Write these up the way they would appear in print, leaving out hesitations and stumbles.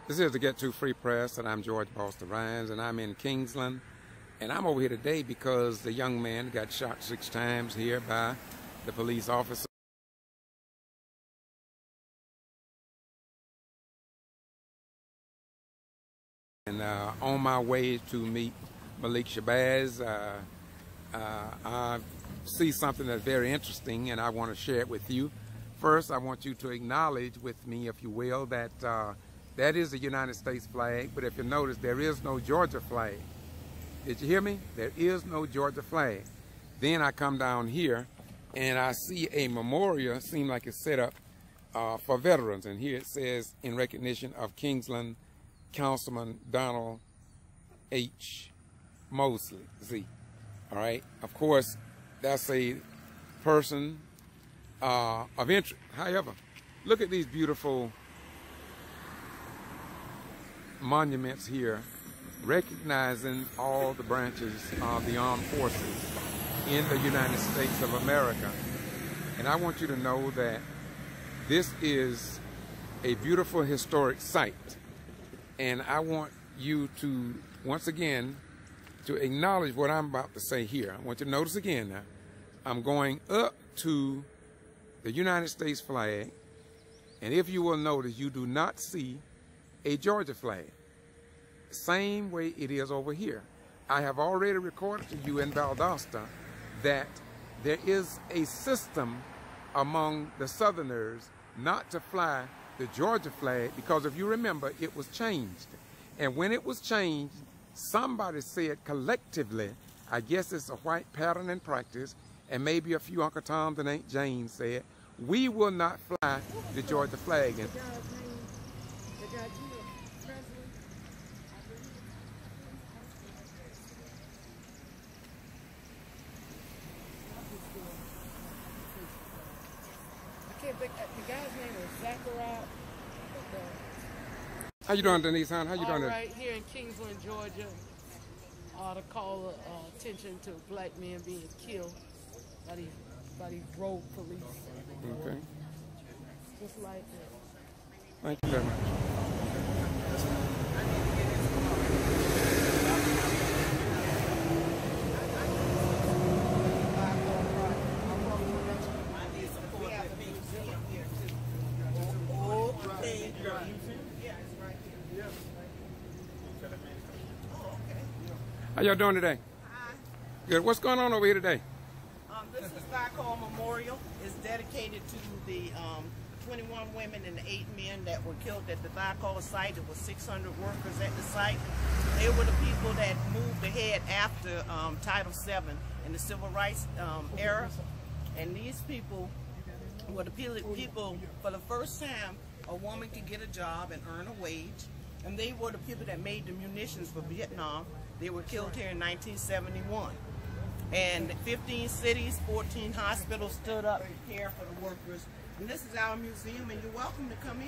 This is the Get To Free Press, and I'm George Boston Rhymes, and I'm in Kingsland. And I'm over here today because the young man got shot 6 times here by the police officer. And on my way to meet Malik Shabazz, I see something that's very interesting, and I want to share it with you. First, I want you to acknowledge with me, if you will, that that is the United States flag, but if you notice, there is no Georgia flag. Did you hear me? There is no Georgia flag. Then I come down here, and I see a memorial, seems like it's set up for veterans, and here it says, in recognition of Kingsland Councilman Donald H. Mosley, Z. All right? Of course, that's a person of interest. However, look at these beautiful monuments here, recognizing all the branches of the armed forces in the United States of America. And I want you to know that this is a beautiful historic site. And I want you to, once again, to acknowledge what I'm about to say here. I want you to notice again now, I'm going up to the United States flag, and if you will notice, you do not see a Georgia flag. Same way it is over here. I have already recorded to you in Valdosta that there is a system among the Southerners not to fly the Georgia flag, because if you remember, it was changed. And when it was changed, somebody said collectively, I guess it's a white pattern and practice, and maybe a few Uncle Toms and Aunt Janes said, we will not fly the Georgia flag. And the guy's name is ZECHARIAH. how you doing, Denise? How you doing? All right, here in Kingsland, Georgia, to call attention to black men being killed by these rogue police. Okay. Just like that. Thank you very much. How y'all doing today? Hi. Good. What's going on over here today? This is Stockholm Memorial. It's dedicated to the 21 women and the 8 men that were killed at the Stockholm site. There were 600 workers at the site. They were the people that moved ahead after Title VII in the Civil Rights era. And these people were the people, for the first time, a woman could get a job and earn a wage. And they were the people that made the munitions for Vietnam. They were killed here in 1971. And 15 cities, 14 hospitals stood up to care for the workers. And this is our museum, and you're welcome to come in.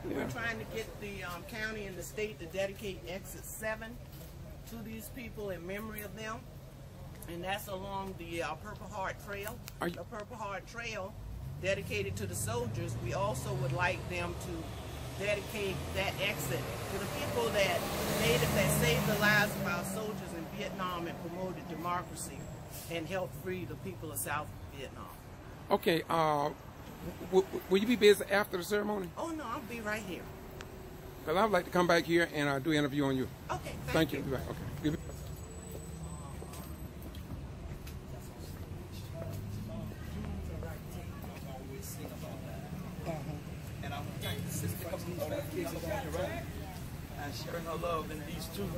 Yeah. We're trying to get the county and the state to dedicate Exit 7 to these people in memory of them. And that's along the Purple Heart Trail. The Purple Heart Trail, dedicated to the soldiers. We also would like them to dedicate that exit to the people that saved the lives of our soldiers in Vietnam and promoted democracy and helped free the people of South Vietnam. Okay, will you be busy after the ceremony? Oh no, I'll be right here. Because I would like to come back here and do an interview on you. Okay, thank you. Okay. And I'm thanking the sister and sharing her love in these two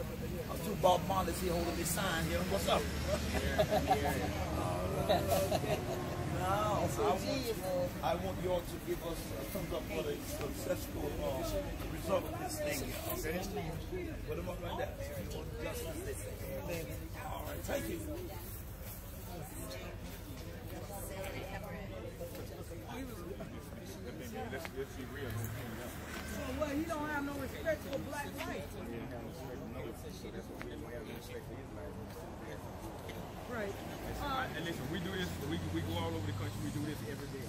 Bob Marleys here holding this sign here. What's up? I want you all to give us a thumbs up for the successful result of this thing. Okay? Put them up like that. All right, thank you. Let's be real. So, well, you don't have no respect for black life. Right. And listen, we do this, we go all over the country, we do this every day,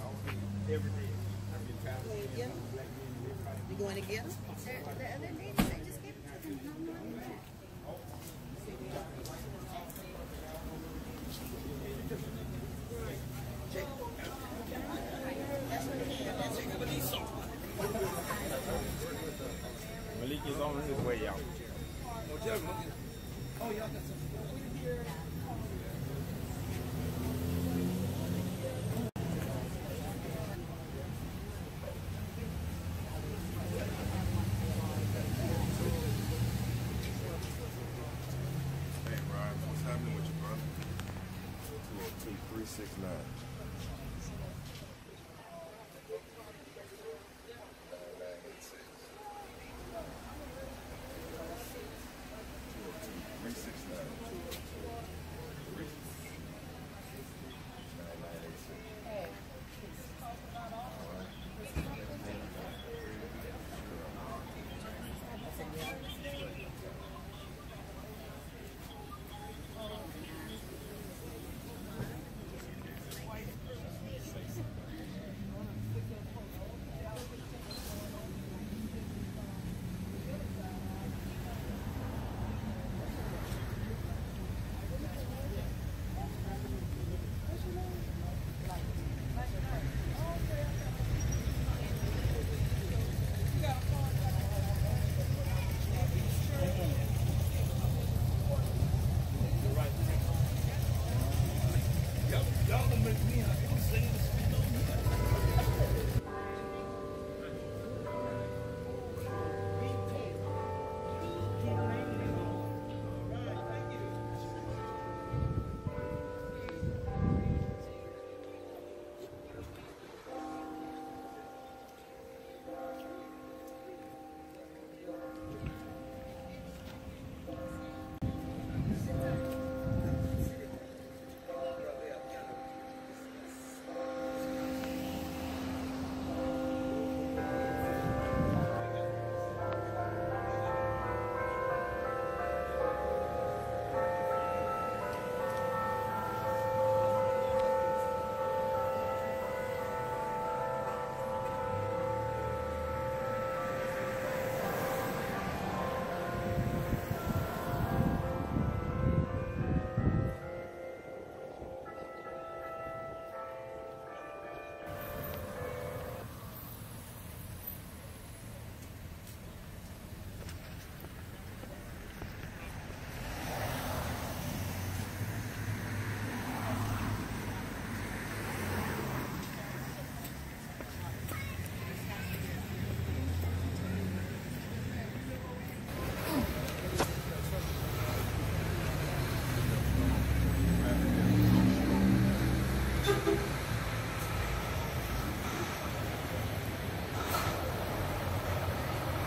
every day. I get tired of seeing black men live You going to get them? The other ladies, I just gave it to them. No more than that. Malik is on his way out. Oh, y'all got some. Hey, Ryan, what's happening with you, brother? 202-369.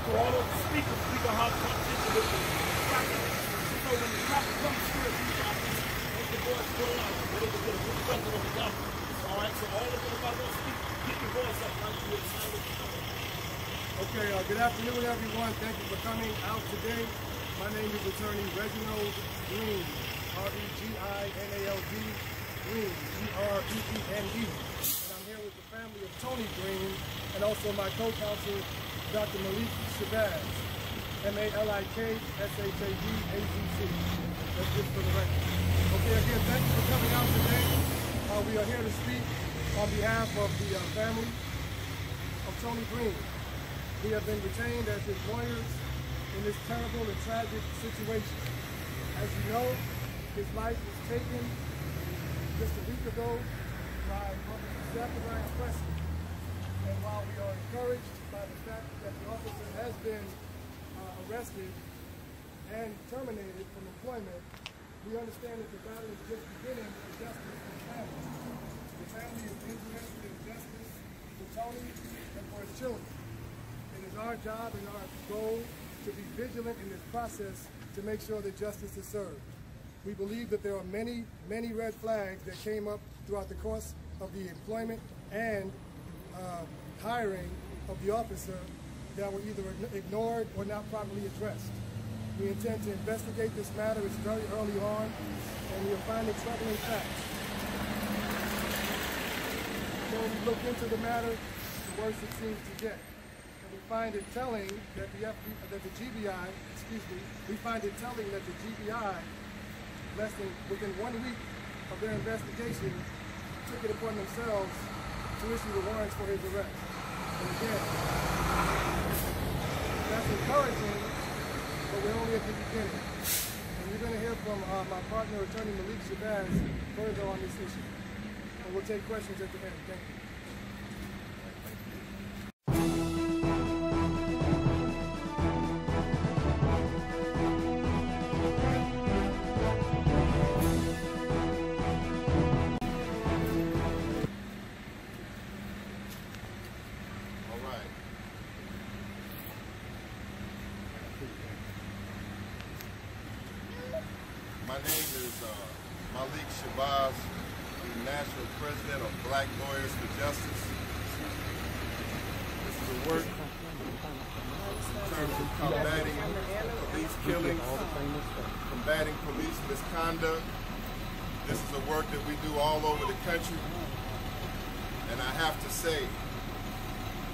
So all of the speakers, we gonna have competition with the traffic. So when the traffic comes through, make the voice pull out. We're gonna get a good record of the gospel. All right, so all of them about to speak, get your voice up like you excited. Okay, good afternoon, everyone. Thank you for coming out today. My name is Attorney Reginald Green, R-E-G-I-N-A-L-D, Green, G-R-E-E-N-E. And I'm here with the family of Tony Green and also my co-counsel, Dr. Malik Shabazz, M-A-L-I-K-S-H-A-B-A-Z-Z. That's just for the record. Okay, again, thank you for coming out today. We are here to speak on behalf of the family of Tony Green. We have been retained as his lawyers in this terrible and tragic situation. As you know, his life was taken just a week ago by ZECHARIAH PRESLEY. And while we are encouraged by the fact that the officer has been arrested and terminated from employment, we understand that the battle is just beginning for justice for the family. The family is interested in justice for Tony and for his children. It is our job and our goal to be vigilant in this process to make sure that justice is served. We believe that there are many, many red flags that came up throughout the course of the employment and hiring of the officer that were either ignored or not properly addressed. We intend to investigate this matter. It's very early on, and we are finding troubling facts. The more we look into the matter, the worse it seems to get. And we find it telling that the GBI, we find it telling that the GBI, within 1 week of their investigation, took it upon themselves to issue the warrants for his arrest. And again, that's encouraging, but we're only at the beginning. And you're going to hear from my partner, attorney Malik Shabazz, further on this issue. And we'll take questions at the end. Thank you. My name is Malik Shabazz, the National President of Black Lawyers for Justice. This is a work in terms of combating police killings, combating police misconduct. This is a work that we do all over the country. And I have to say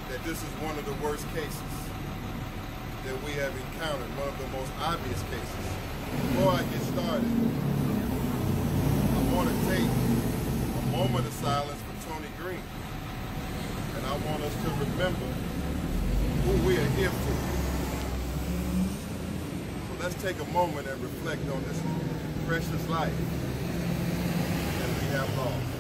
that this is one of the worst cases that we have encountered, one of the most obvious cases. Before I get started, I want to take a moment of silence for Tony Green. And I want us to remember who we are here for. So let's take a moment and reflect on this precious life that we have lost.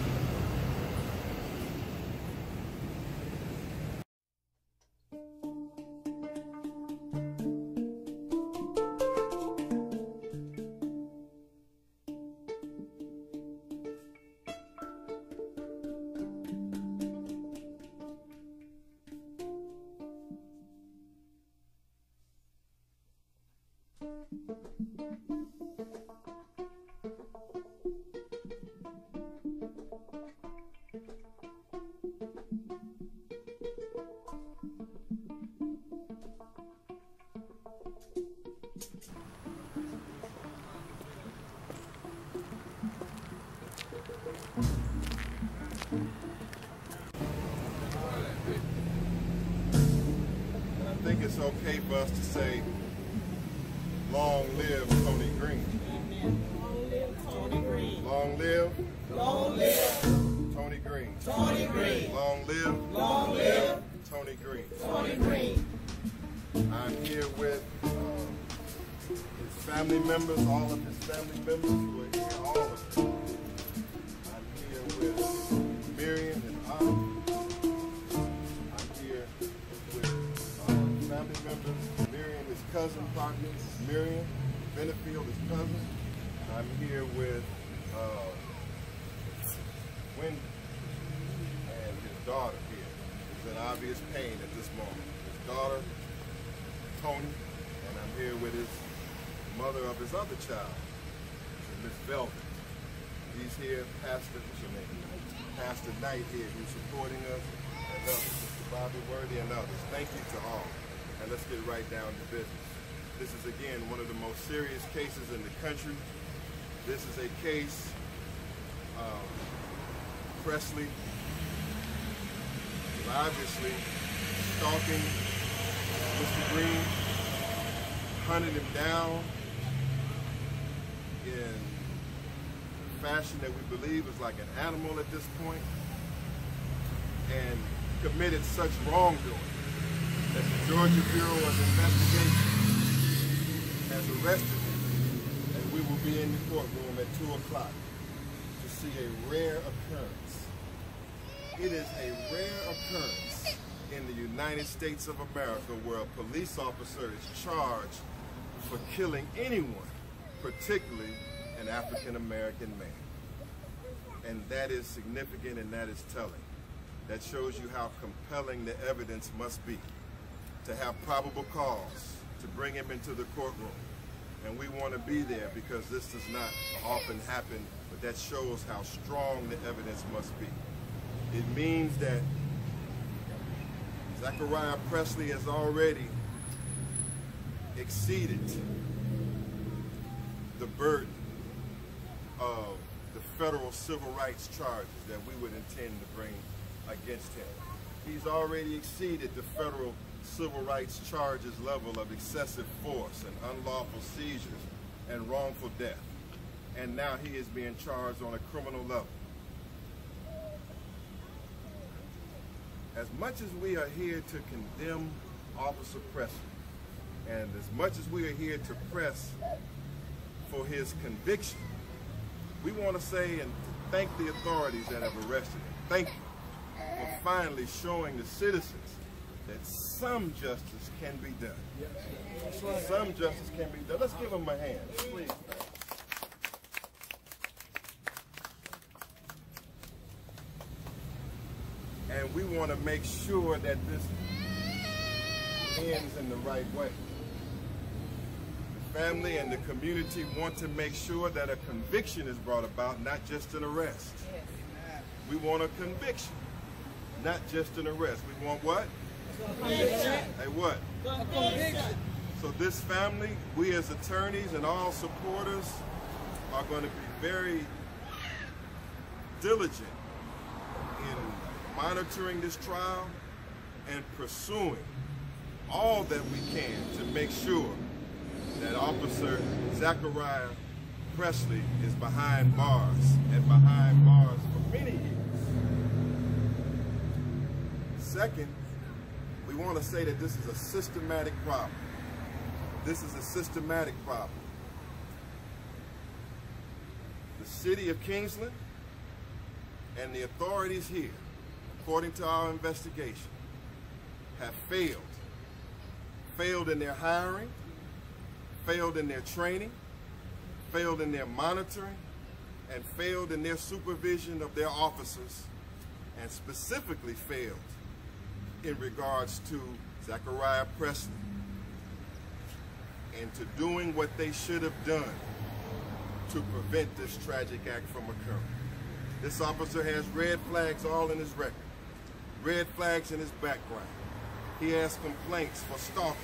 And I think it's okay for us to say, long live Tony Green. Long live Tony Green. Long live. Long live Tony Green. Tony Green. Long live. Long live Tony Green. Tony Green. I'm here with his family members, all of his family members who are here, all of them. I'm here with Miriam and Aunt. I'm here with family members. Miriam, his cousin, partner. Miriam Benefield, his cousin. I'm here with Wendy and his daughter here. He's in obvious pain at this moment. His daughter, Tony, and I'm here with his mother of his other child, Miss Velvet. He's here, Pastor, what's your name? Pastor Knight here, who's supporting us, and others, Mr. Bobby Worthy and others. Thank you to all. And let's get right down to business. This is, again, one of the most serious cases in the country. This is a case of Presley was obviously stalking Mr. Green, hunted him down in fashion that we believe is like an animal at this point, and committed such wrongdoing that the Georgia Bureau of Investigation has arrested him, and we will be in the courtroom at 2 o'clock to see a rare occurrence. It is a rare occurrence in the United States of America where a police officer is charged for killing anyone, particularly an African-American man. And that is significant and that is telling. That shows you how compelling the evidence must be to have probable cause to bring him into the courtroom. And we want to be there because this does not often happen, but that shows how strong the evidence must be. It means that ZECHARIAH Presley has already exceeded the burden of the federal civil rights charges that we would intend to bring against him. He's already exceeded the federal civil rights charges level of excessive force and unlawful seizures and wrongful death. And now he is being charged on a criminal level. As much as we are here to condemn Officer Presley, and as much as we are here to press for his conviction, we want to say and thank the authorities that have arrested him. Thank you for finally showing the citizens that some justice can be done. Some justice can be done. Let's give them a hand, please. And we want to make sure that this ends in the right way. The family and the community want to make sure that a conviction is brought about, not just an arrest. We want a conviction, not just an arrest. We want what? Conviction. Hey, what? Conviction. So this family, we as attorneys and all supporters are going to be very diligent in monitoring this trial and pursuing all that we can to make sure that Officer ZECHARIAH Presley is behind bars, and behind bars for many years. Second, we want to say that this is a systematic problem. This is a systematic problem. The city of Kingsland and the authorities here, according to our investigation, have failed. Failed in their hiring, failed in their training, failed in their monitoring, and failed in their supervision of their officers, and specifically failed in regards to ZECHARIAH Presley and to doing what they should have done to prevent this tragic act from occurring. This officer has red flags all in his record, red flags in his background. He has complaints for stalking.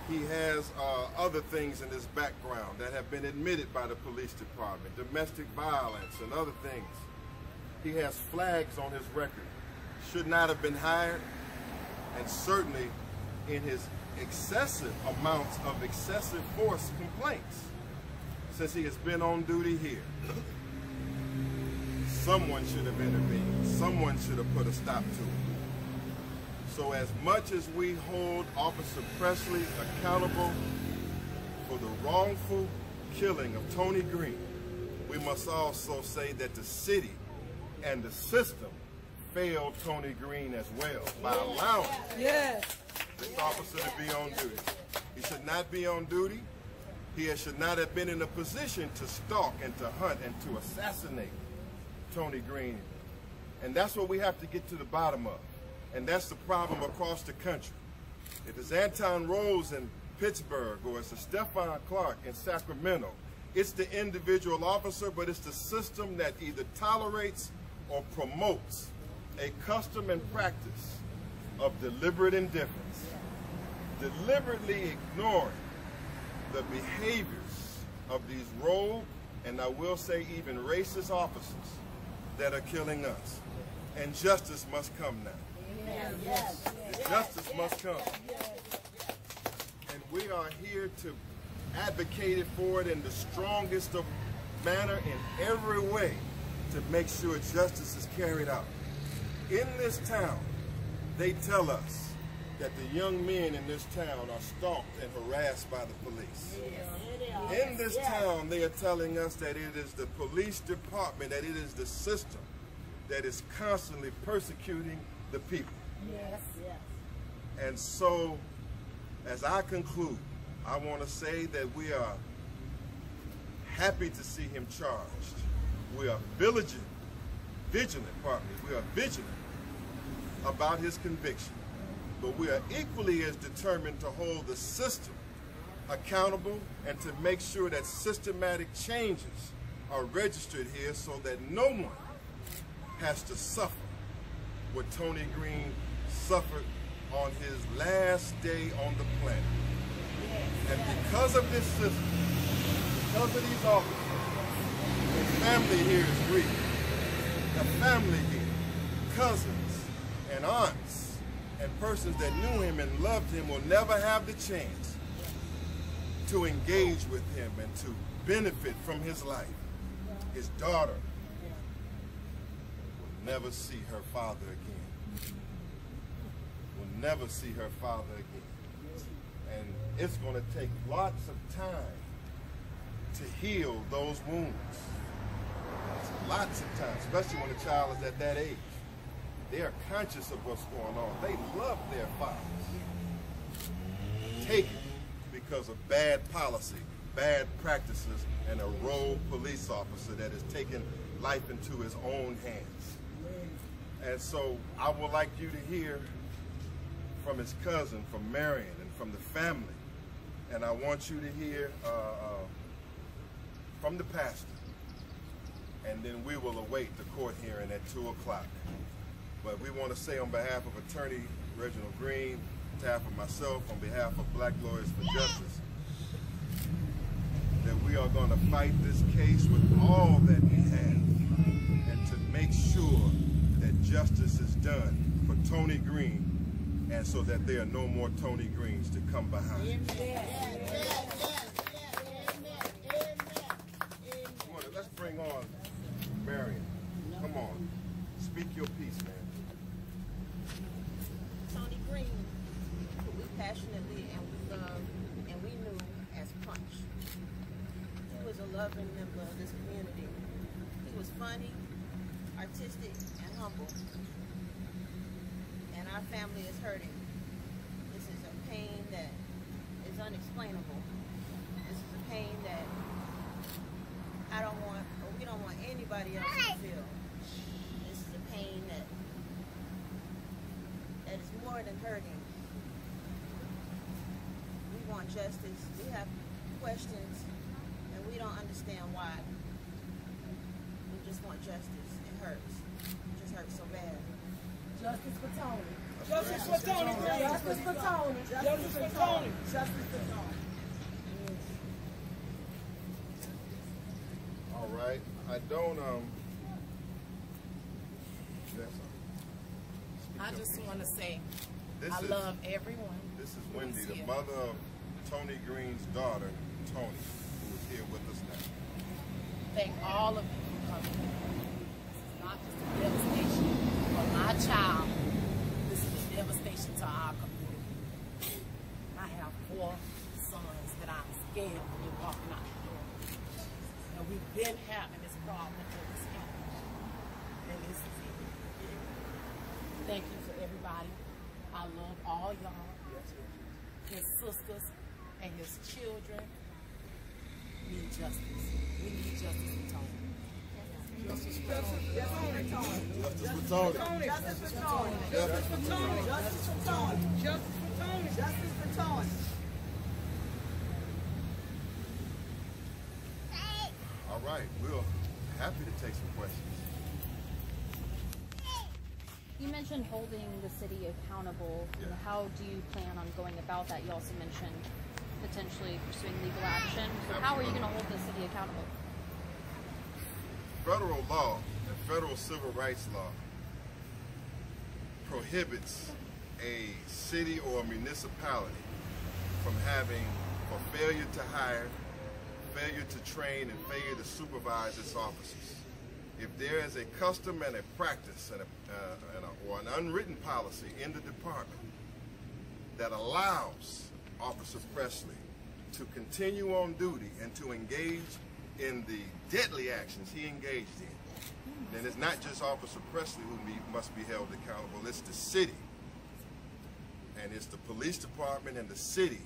He has other things in his background that have been admitted by the police department, domestic violence and other things. He has flags on his record. Should not have been hired, and certainly in his excessive amounts of excessive force complaints since he has been on duty here. Someone should have intervened. Someone should have put a stop to it. So as much as we hold Officer Presley accountable for the wrongful killing of Tony Green, we must also say that the city and the system failed Tony Green as well by allowing this officer to be on duty. He should not be on duty. He should not have been in a position to stalk and to hunt and to assassinate Tony Green. And that's what we have to get to the bottom of. And that's the problem across the country. If it's Anton Rose in Pittsburgh or it's a Stephon Clark in Sacramento, it's the individual officer, but it's the system that either tolerates or promotes a custom and practice of deliberate indifference, deliberately ignoring the behaviors of these rogue, and I will say even racist officers that are killing us. And justice must come now. Justice must come. And we are here to advocate for it in the strongest of manner in every way to make sure justice is carried out. In this town, they tell us that the young men in this town are stalked and harassed by the police. In this town, they are telling us that it is the police department, that it is the system that is constantly persecuting the people. And so, as I conclude, I want to say that we are happy to see him charged. We are vigilant about his conviction. But we are equally as determined to hold the system accountable and to make sure that systematic changes are registered here so that no one has to suffer what Tony Green suffered on his last day on the planet. And because of this system, because of these officers, the family here is grieving. The family here, cousins and aunts And persons that knew him and loved him will never have the chance to engage with him and to benefit from his life. His daughter will never see her father again. Will never see her father again. And it's going to take lots of time to heal those wounds. Lots of time, especially when a child is at that age. They are conscious of what's going on. They love their fathers. Taken because of bad policy, bad practices, and a rogue police officer that has taken life into his own hands. And so I would like you to hear from his cousin, from Marion, and from the family. And I want you to hear from the pastor. And then we will await the court hearing at 2 o'clock. But we want to say on behalf of Attorney Reginald Green, on behalf of myself, on behalf of Black Lawyers for Justice, that we are going to fight this case with all that we have and to make sure that justice is done for Tony Green, and so that there are no more Tony Greens to come behind. Let's bring on Marion. Come on. Speak your piece, man. Tony Green, who we passionately and we love and we knew as Punch. He was a loving member of this community. He was funny, artistic, and humble. And our family is hurting. This is a pain that is unexplainable. This is a pain that I don't want, or we don't want anybody else to feel. This is a pain that is more than hurting. We want justice. We have questions, and we don't understand why. We just want justice. It hurts. It just hurts so bad. Justice for Tony. Justice for Tony. Justice for Tony. Justice for Tony. Justice for Tony. All right. I don't, I just want to say I is, love everyone. This is who Wendy, is the here. mother of Tony Green's daughter, Tony, who is here with us now. Thank all of you for coming. This is not just a devastation for my child. This is a devastation to our community. I have 4 sons that I'm scared when they're walking out the door. And we've been having this problem for this happened. And this is it. Thank you for everybody. I love all y'all. His sisters and his children need justice. We need justice for Tony. Justice for Tony. Justice for Tony. Justice for Tony. Justice for Tony. Justice for Tony. Justice for Tony. Justice for Tony. All right. We're happy to take some questions. You mentioned holding the city accountable. Yeah. How do you plan on going about that? You also mentioned potentially pursuing legal action. So how are you going to hold the city accountable? Federal law and federal civil rights law prohibits a city or a municipality from having, for failure to hire, failure to train, and failure to supervise its officers. If there is a custom and a practice and or an unwritten policy in the department that allows Officer Presley to continue on duty and to engage in the deadly actions he engaged in, then it's not just Officer Presley who must be held accountable, it's the city. And it's the police department and the city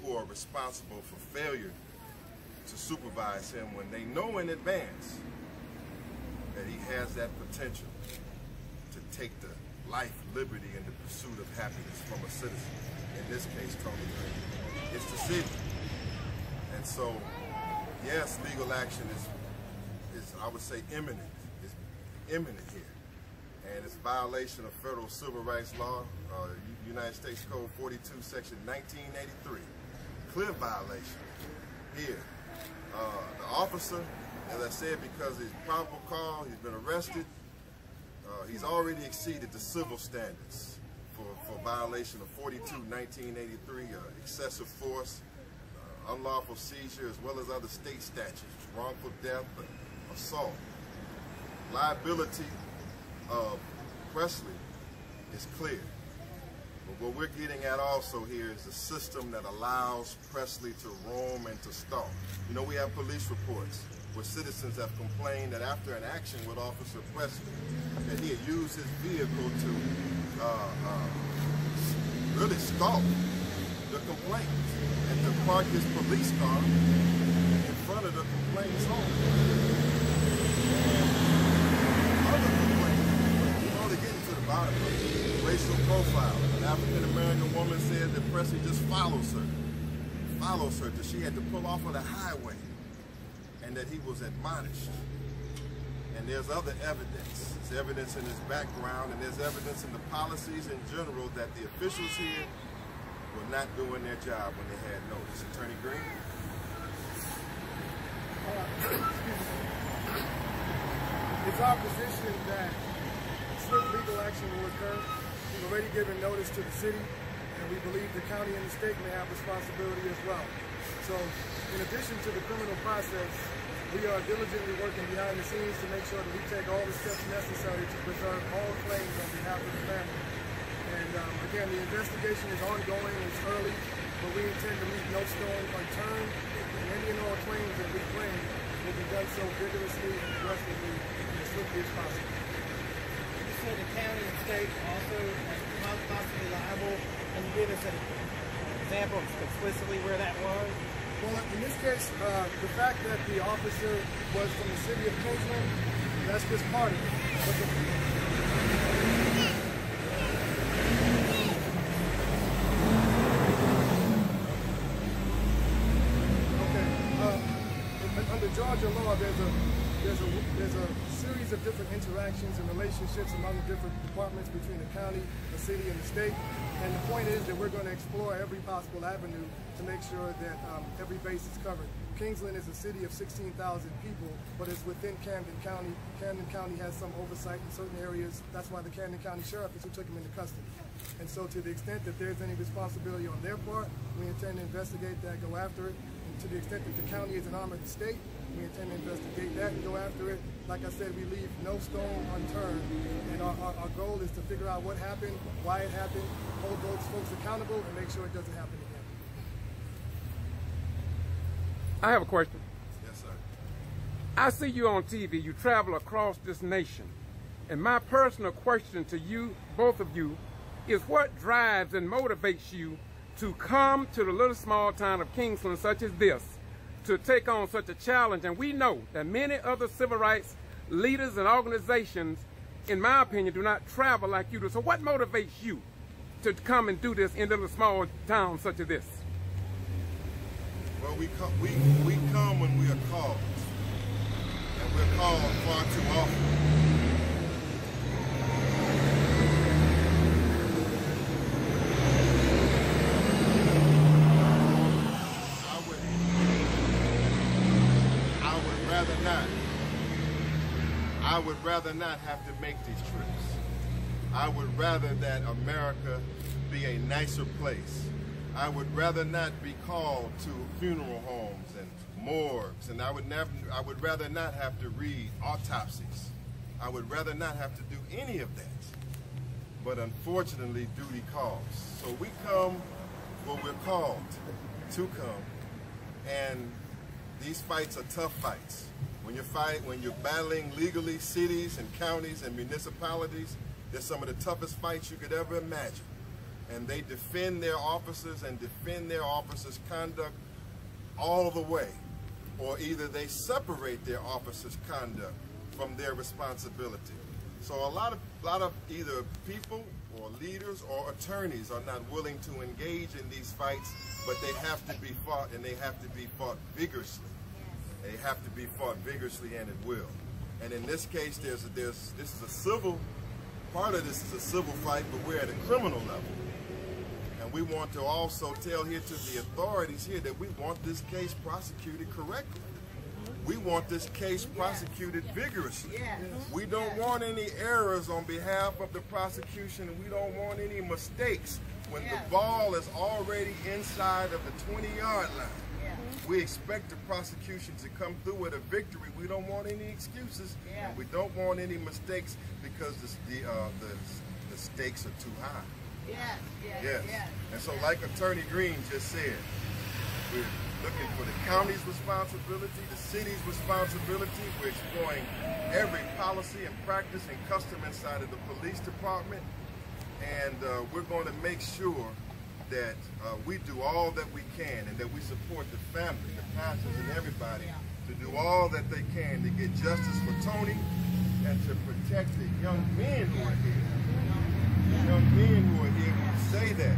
who are responsible for failure to supervise him when they know in advance that he has that potential to take the life, liberty, and the pursuit of happiness from a citizen. In this case, Tony Green. It's the city. And so, yes, legal action is I would say, imminent. It's imminent here. And it's violation of federal civil rights law, United States Code 42, Section 1983. Clear violation here. The officer, as I said, because he's probable cause, he's been arrested, he's already exceeded the civil standards for violation of 42/1983, excessive force, unlawful seizure, as well as other state statutes, wrongful death, assault. Liability of Presley is clear. But what we're getting at also here is a system that allows Presley to roam and to stalk. You know, we have police reports where citizens have complained that after an action with Officer Presley, that he had used his vehicle to really stalk the complainant and to park his police car in front of the complainant's home. Other complainants, we're only getting to the bottom of it. Racial profiling. An African-American woman said that Presley just follows her till she had to pull off of the highway, and that he was admonished. And there's other evidence. There's evidence in his background, and there's evidence in the policies in general that the officials here were not doing their job when they had notice. Attorney Green? It's our position that swift legal action will occur. We've already given notice to the city, and we believe the county and the state may have responsibility as well. So, in addition to the criminal process, we are diligently working behind the scenes to make sure that we take all the steps necessary to preserve all claims on behalf of the family. And again, the investigation is ongoing, it's early, but we intend to leave no stone unturned, and any and all claims that we claim will be done so vigorously and aggressively and as swiftly as possible. You said the county and state also possibly liable. Can you give us an example explicitly where that was? Well, in this case, the fact that the officer was from the city of Kingsland, that's just part of it. Under Georgia law, there's a series of different interactions and relationships among the different departments between the county, the city, and the state. And the point is that we're going to explore every possible avenue to make sure that every base is covered. Kingsland is a city of 16,000 people, but it's within Camden County. Camden County has some oversight in certain areas. That's why the Camden County Sheriff is who took him into custody. And so to the extent that there's any responsibility on their part, we intend to investigate that, go after it. And to the extent that the county is an arm of the state, we intend to investigate that and go after it. Like I said, we leave no stone unturned. And our goal is to figure out what happened, why it happened, hold those folks accountable, and make sure it doesn't happen again. I have a question. Yes, sir. I see you on TV. You travel across this nation. And my personal question to you, both of you, is what drives and motivates you to come to the little small town of Kingsland such as this, to take on such a challenge? And we know that many other civil rights leaders and organizations, in my opinion, do not travel like you do. So what motivates you to come and do this in a little small town such as this? Well, we come when we are called, and we're called far too often. I would rather not have to make these trips. I would rather that America be a nicer place. I would rather not be called to funeral homes and morgues, and I would rather not have to read autopsies. I would rather not have to do any of that. But unfortunately, duty calls. So we come when we're called to come, and these fights are tough fights. When you're battling legally cities and counties and municipalities, they're some of the toughest fights you could ever imagine. And they defend their officers and defend their officers' conduct all the way. Or either they separate their officers' conduct from their responsibility. So a lot of either people or leaders or attorneys are not willing to engage in these fights, but they have to be fought, and they have to be fought vigorously. They have to be fought vigorously, and it will. And in this case, this is a civil, part of this is a civil fight, but we're at a criminal level. And we want to also tell here to the authorities here that we want this case prosecuted correctly. We want this case prosecuted vigorously. Yes. We don't want any errors on behalf of the prosecution. We don't want any mistakes when the ball is already inside of the 20-yard line. We expect the prosecution to come through with a victory. We don't want any excuses. And we don't want any mistakes because the stakes are too high. Yes. And so like Attorney Green just said, we're looking for the county's responsibility, the city's responsibility. We're exploring every policy and practice and custom inside of the police department. And we're going to make sure that we do all that we can and that we support the family, the pastors, and everybody to do all that they can to get justice for Tony and to protect the young men who are here. The young men who are here who say that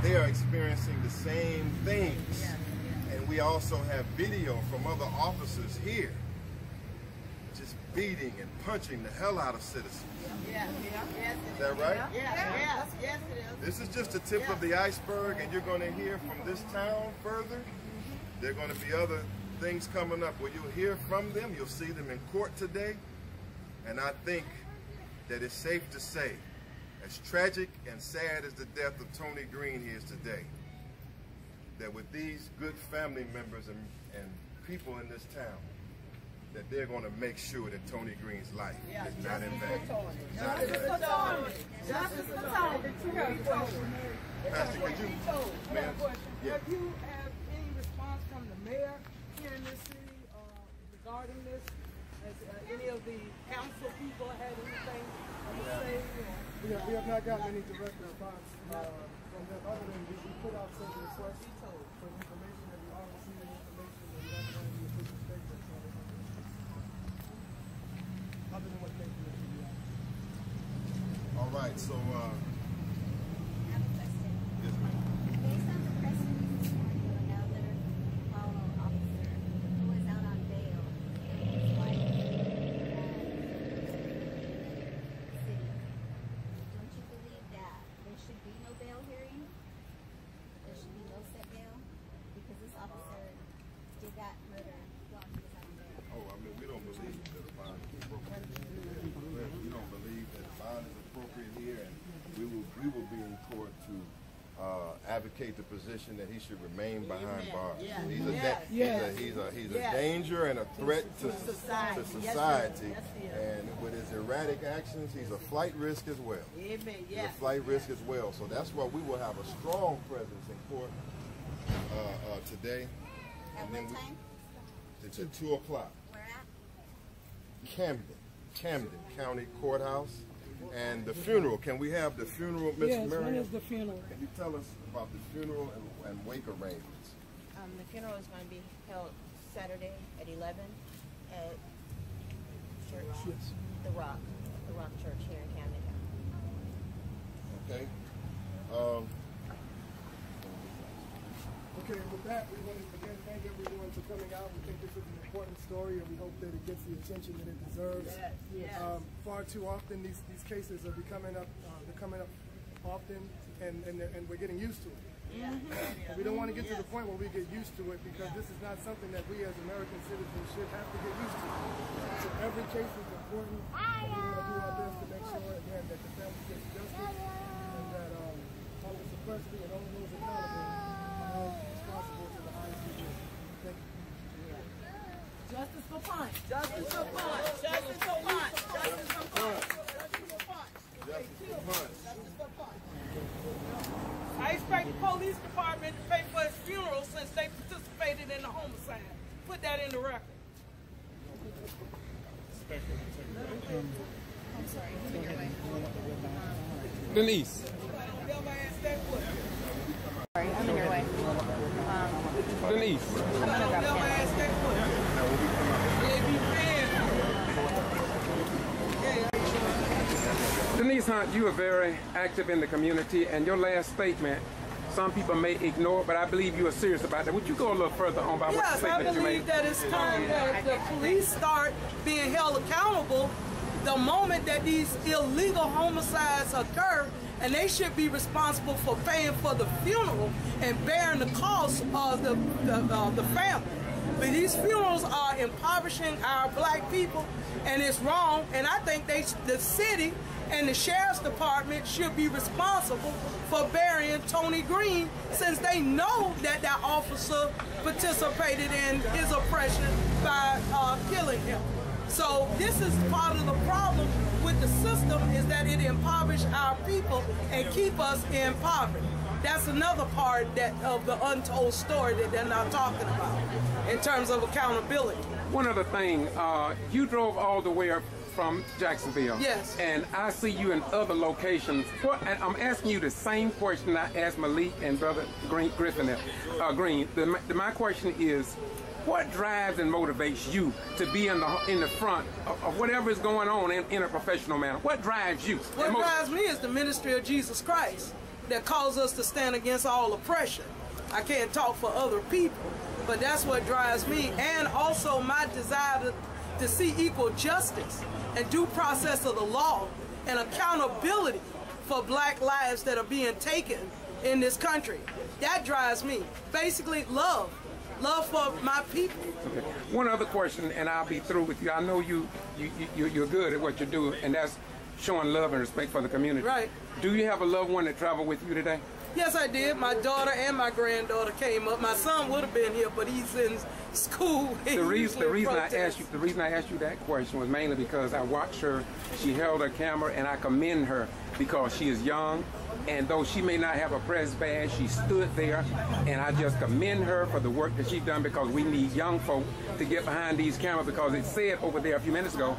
they are experiencing the same things. And we also have video from other officers here just beating and punching the hell out of citizens. Is that right? Yes, it is. This is just the tip of the iceberg, and you're going to hear from this town further. There are going to be other things coming up where you'll hear from them. You'll see them in court today. And I think that it's safe to say, as tragic and sad as the death of Tony Green is today, that with these good family members and people in this town, that they're going to make sure that Tony Green's life is not in vain. Justice for Tony. Justice for Tony. Pastor, could you, ma'am? Have you had any response from the mayor here in this city regarding this? Has any of the council people had anything to say? We have not gotten any direct response from them other than we put out certain requests for information and we are receiving information and we don't have any official statements on it. Other than what they do. All right, so I have a question. Yes, ma'am. Based on the press release this morning, another follow officer who was out on bail, his wife, city. Don't you believe that there should be no bail hearing? There should be no set bail? Because this officer did that murder while he was out on bail. Oh, I mean, we don't believe that a bond is appropriate. We don't believe that a bond is appropriate here, and we will be in court to advocate the position that he should remain behind bars. He's a danger and a threat to society, and with his erratic actions, he's a flight risk as well. He's a flight risk as well. So that's why we will have a strong presence in court today. At what time? It's at 2 o'clock. Where at? Camden County Courthouse. And the funeral, can we have the funeral, Ms. Yes, Marion? when is the funeral? Can you tell us about the funeral and wake arrangements? The funeral is going to be held Saturday at 11 at church, the Rock Church here in Camden. Okay. Okay, with that, we want to again thank everyone for coming out. We think this is an important story, and we hope that it gets the attention that it deserves. Far too often, these cases are coming up often, and we're getting used to it. We don't want to get to the point where we get used to it, because this is not something that we as American citizens should have to get used to. So every case is important, and we're going to do our best to make sure, again, that the family gets justice, and that Officer Presley and all those accountable are responsible to the highest degree. Thank you. Justice for Punch. Justice for Punch. Justice for Punch. Justice for Punch. Justice for Punch. Justice for Punch. I expect the police department to pay for his funeral since they participated in the homicide. Put that in the record. I'm sorry, I'm on your way. Denise. Sorry, I'm on your way. Denise. I'm gonna grab Denise Hunt, you are very active in the community, and your last statement, some people may ignore it, but I believe you are serious about that. Would you go a little further on about what the statement you made? Yes, I believe that it's time that the police start being held accountable the moment that these illegal homicides occur, and they should be responsible for paying for the funeral and bearing the cost of the family. But these funerals are impoverishing our black people, and it's wrong. And I think the city and the sheriff's department should be responsible for burying Tony Green, since they know that that officer participated in his oppression by killing him. So this is part of the problem with the system, is that it impoverishes our people and keep us in poverty. That's another part of the untold story that they're not talking about in terms of accountability. One other thing, you drove all the way up from Jacksonville. Yes. And I see you in other locations. And I'm asking you the same question I asked Malik and Brother Green. My question is, what drives and motivates you to be in the front of whatever is going on in a professional manner? What drives you? What drives me is the ministry of Jesus Christ that calls us to stand against all oppression. I can't talk for other people, but that's what drives me, and also my desire to see equal justice and due process of the law and accountability for black lives that are being taken in this country. That drives me. Basically, love for my people. Okay. One other question, and I'll be through with you. I know you're good at what you do, and that's showing love and respect for the community. Right. Do you have a loved one that traveled with you today? Yes, I did. My daughter and my granddaughter came up. My son would have been here, but he's in school. The reason I asked you that question was mainly because I watched her. She held her camera, and I commend her because she is young. And though she may not have a press badge, she stood there, and I just commend her for the work that she's done, because we need young folk to get behind these cameras, because it said over there a few minutes ago,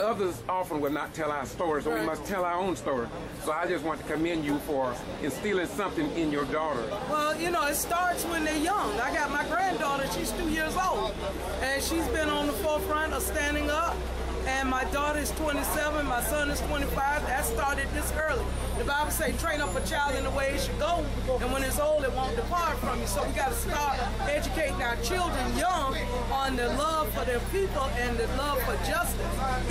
others often will not tell our story, so we must tell our own story. So I just want to commend you for instilling something in your daughter. Well, you know, it starts when they're young. I got my granddaughter, she's 2 years old, and she's been on the forefront of standing up. And my daughter is 27, my son is 25. That started this early. The Bible says, train up a child in the way it should go, and when it's old, it won't depart from you. So we got to start educating our children young on the love for their people and the love for justice,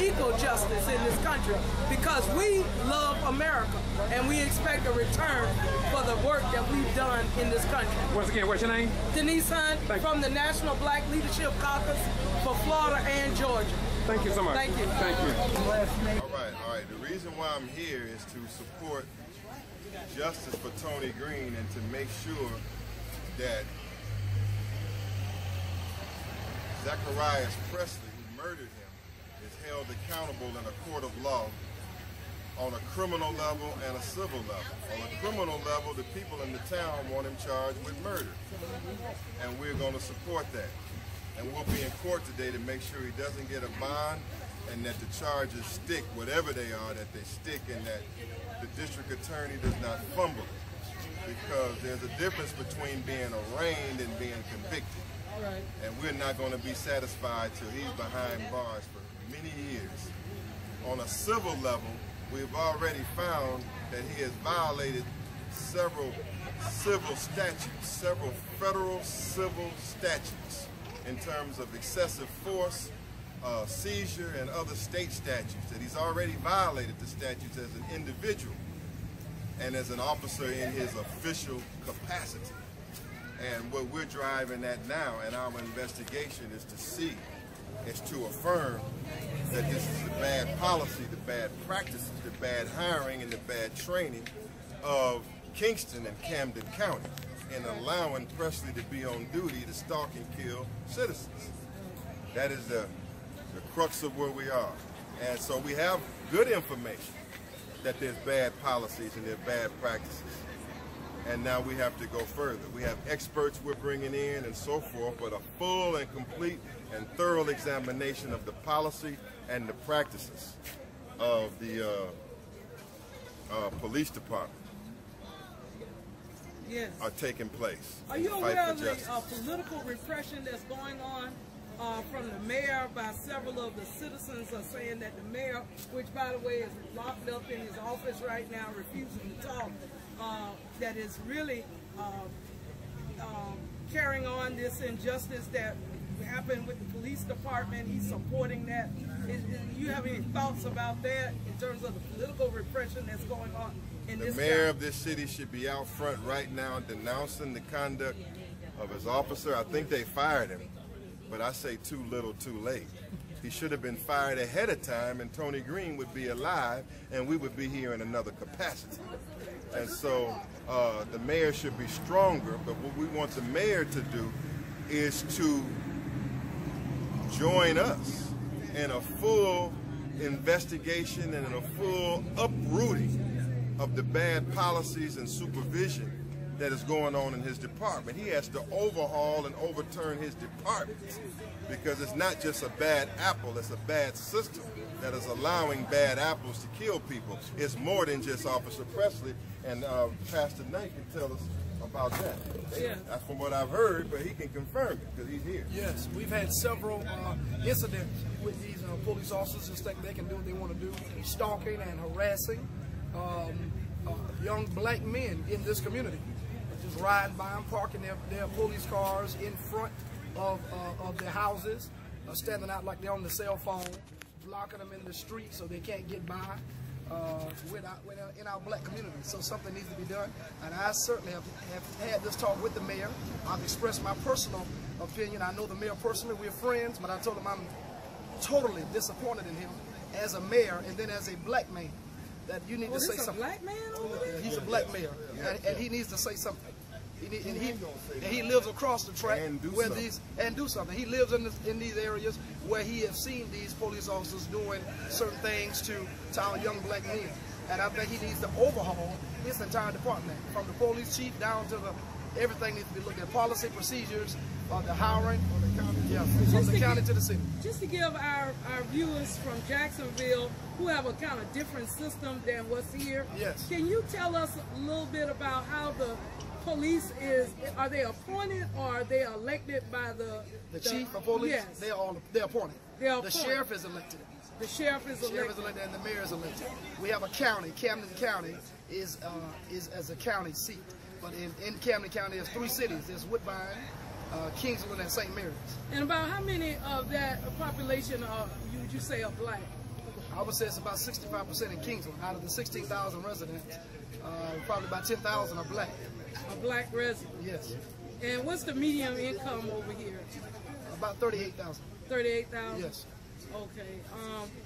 equal justice in this country, because we love America, and we expect a return for the work that we've done in this country. Once again, what's your name? Denise Hunt from the National Black Leadership Caucus for Florida and Georgia. Thank you so much. Thank you. Thank you. All right. The reason why I'm here is to support justice for Tony Green and to make sure that ZECHARIAH PRESLEY, who murdered him, is held accountable in a court of law on a criminal level and a civil level. On a criminal level, the people in the town want him charged with murder, and we're going to support that. And we'll be in court today to make sure he doesn't get a bond, and that the charges stick, whatever they are, that they stick, and that the district attorney does not fumble it. Because there's a difference between being arraigned and being convicted. Right. And we're not going to be satisfied till he's behind bars for many years. On a civil level, we've already found that he has violated several civil statutes, several federal civil statutes, in terms of excessive force, seizure, and other state statutes, that he's already violated the statutes as an individual and as an officer in his official capacity. And what we're driving at now in our investigation is to affirm that this is the bad policy, the bad practices, the bad hiring, and the bad training of Kingston and Camden County, and allowing Presley to be on duty to stalk and kill citizens. That is the crux of where we are. And so we have good information that there's bad policies and there's bad practices. And now we have to go further. We have experts we're bringing in and so forth, but a full and complete and thorough examination of the policy and the practices of the police department. Yes. Are taking place. Are you aware of the political repression that's going on from the mayor? By several of the citizens are saying that the mayor, which by the way is locked up in his office right now, refusing to talk, that is really carrying on this injustice that happened with the police department. He's supporting that. You have any thoughts about that in terms of the political repression that's going on? The mayor of this city should be out front right now denouncing the conduct of his officer. I think they fired him, but I say too little too late. He should have been fired ahead of time, and Tony Green would be alive, and we would be here in another capacity. And so the mayor should be stronger, but what we want the mayor to do is to join us in a full investigation and in a full uprooting of the bad policies and supervision that is going on in his department. He has to overhaul and overturn his department, because it's not just a bad apple, it's a bad system that is allowing bad apples to kill people. It's more than just Officer Presley, and Pastor Knight can tell us about that. Yeah. That's from what I've heard, but he can confirm it because he's here. Yes, we've had several incidents with these police officers just think they can do what they want to do, stalking and harassing young black men in this community. Just riding by them, parking their police cars in front of their houses, standing out like they're on the cell phone, blocking them in the street so they can't get by in our black community. So something needs to be done, and I certainly have had this talk with the mayor. I've expressed my personal opinion. I know the mayor personally, we're friends, but I told him I'm totally disappointed in him as a mayor and then as a black man, that you need to say something. Black man over there? He's a black mayor, and he needs to say something. He lives across the track and do something. He lives in these areas where he has seen these police officers doing certain things to our young black men, and I think he needs to overhaul his entire department, from the police chief down to everything needs to be looked at, policy, procedures, the hiring, from the county to the city. Just to give our viewers from Jacksonville, who have a kind of different system than what's here, yes, can you tell us a little bit about how the police are they appointed or are they elected by the chief of police? Yes. They're appointed. The sheriff is elected. The sheriff is elected. And the mayor is elected. We have a county. Camden County is as a county seat. But in Camden County, there's 3 cities. There's Woodbine, Kingsland, and St. Mary's. And about how many of that population would you say are black? I would say it's about 65% in Kingsland. Out of the 16,000 residents, probably about 10,000 are black. A black resident? Yes. And what's the median income over here? About 38,000. 38,000? Yes. Okay.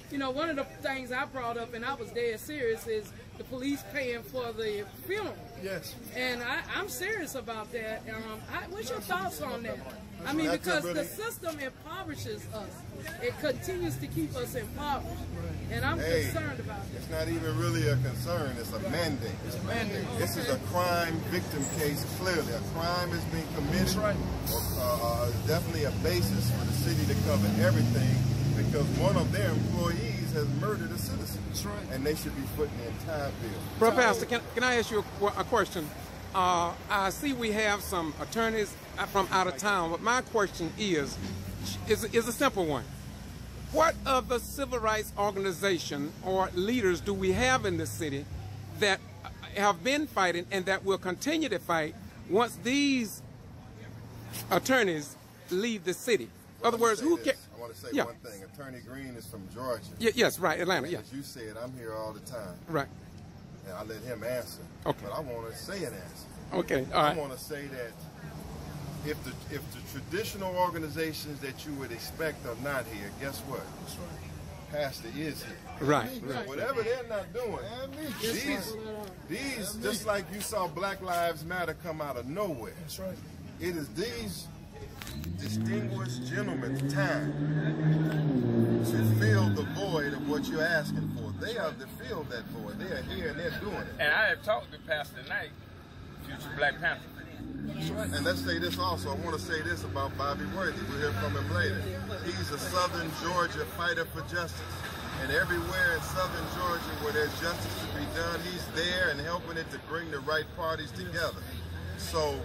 You know, one of the things I brought up, and I was dead serious, is the police paying for the funeral. Yes. And I'm serious about that. What's your thoughts on that? I mean, because the system impoverishes us. It continues to keep us impoverished. And I'm concerned about that. It's not even really a concern, it's a mandate. It's a mandate. This is a crime victim case, clearly. A crime is being committed. That's right. Definitely a basis for the city to cover everything, because one of their employees has murdered a citizen. That's right. And they should be footing the entire bill. Bro, Pastor, can I ask you a question? I see we have some attorneys from out of town, but my question is a simple one. What other civil rights organization or leaders do we have in this city that have been fighting and that will continue to fight once these attorneys leave the city? In other words, who cares? I want to say one thing. Attorney Green is from Georgia. Yes, right, Atlanta, As you said, I'm here all the time. Right. And I let him answer. Okay. But I want to say an answer. Okay, all right. I want to say that if the traditional organizations that you would expect are not here, guess what? That's right. Pastor is here. Right. So whatever they're not doing, these just like you saw Black Lives Matter come out of nowhere. That's right. It is these distinguished gentlemen's time to fill the void of what you're asking for. They have to fill that void. They are here and they're doing it. And I have talked to Pastor Knight, future Black Panther. And let's say this also. I want to say this about Bobby Worthy. We'll hear from him later. He's a Southern Georgia fighter for justice. And everywhere in Southern Georgia where there's justice to be done, he's there and helping it to bring the right parties together. So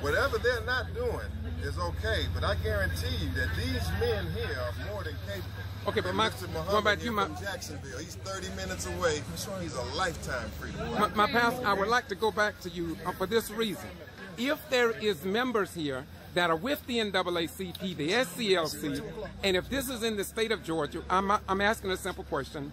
whatever they're not doing is okay, but I guarantee you that these men here are more than capable. Okay, but Mr. Muhammad from Jacksonville, he's 30 minutes away. He's a lifetime freedom. My pastor, I would like to go back to you for this reason. If there is members here that are with the NAACP, the SCLC, and if this is in the state of Georgia, I'm asking a simple question.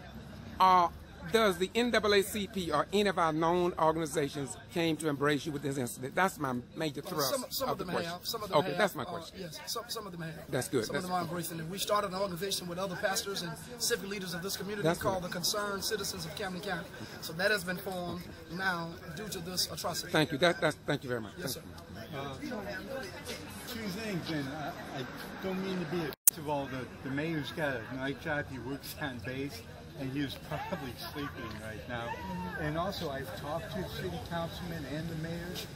does the NAACP or any of our known organizations came to embrace you with this incident? That's my major thrust Some of of the them question. have. Some of them Okay, have. that's my question. Yes, some of them have. That's good. Some That's of them are embracing it. We started an organization with other pastors and civic leaders of this community called the Concerned Citizens of Camden County. So that has been formed now due to this atrocity. Thank you. Thank you very much. Yes, sir. Two things, and I don't mean to be a... First of all, the mayor's got a night job. He works on base, and he was probably sleeping right now. And also, I've talked to the city councilman and the mayors,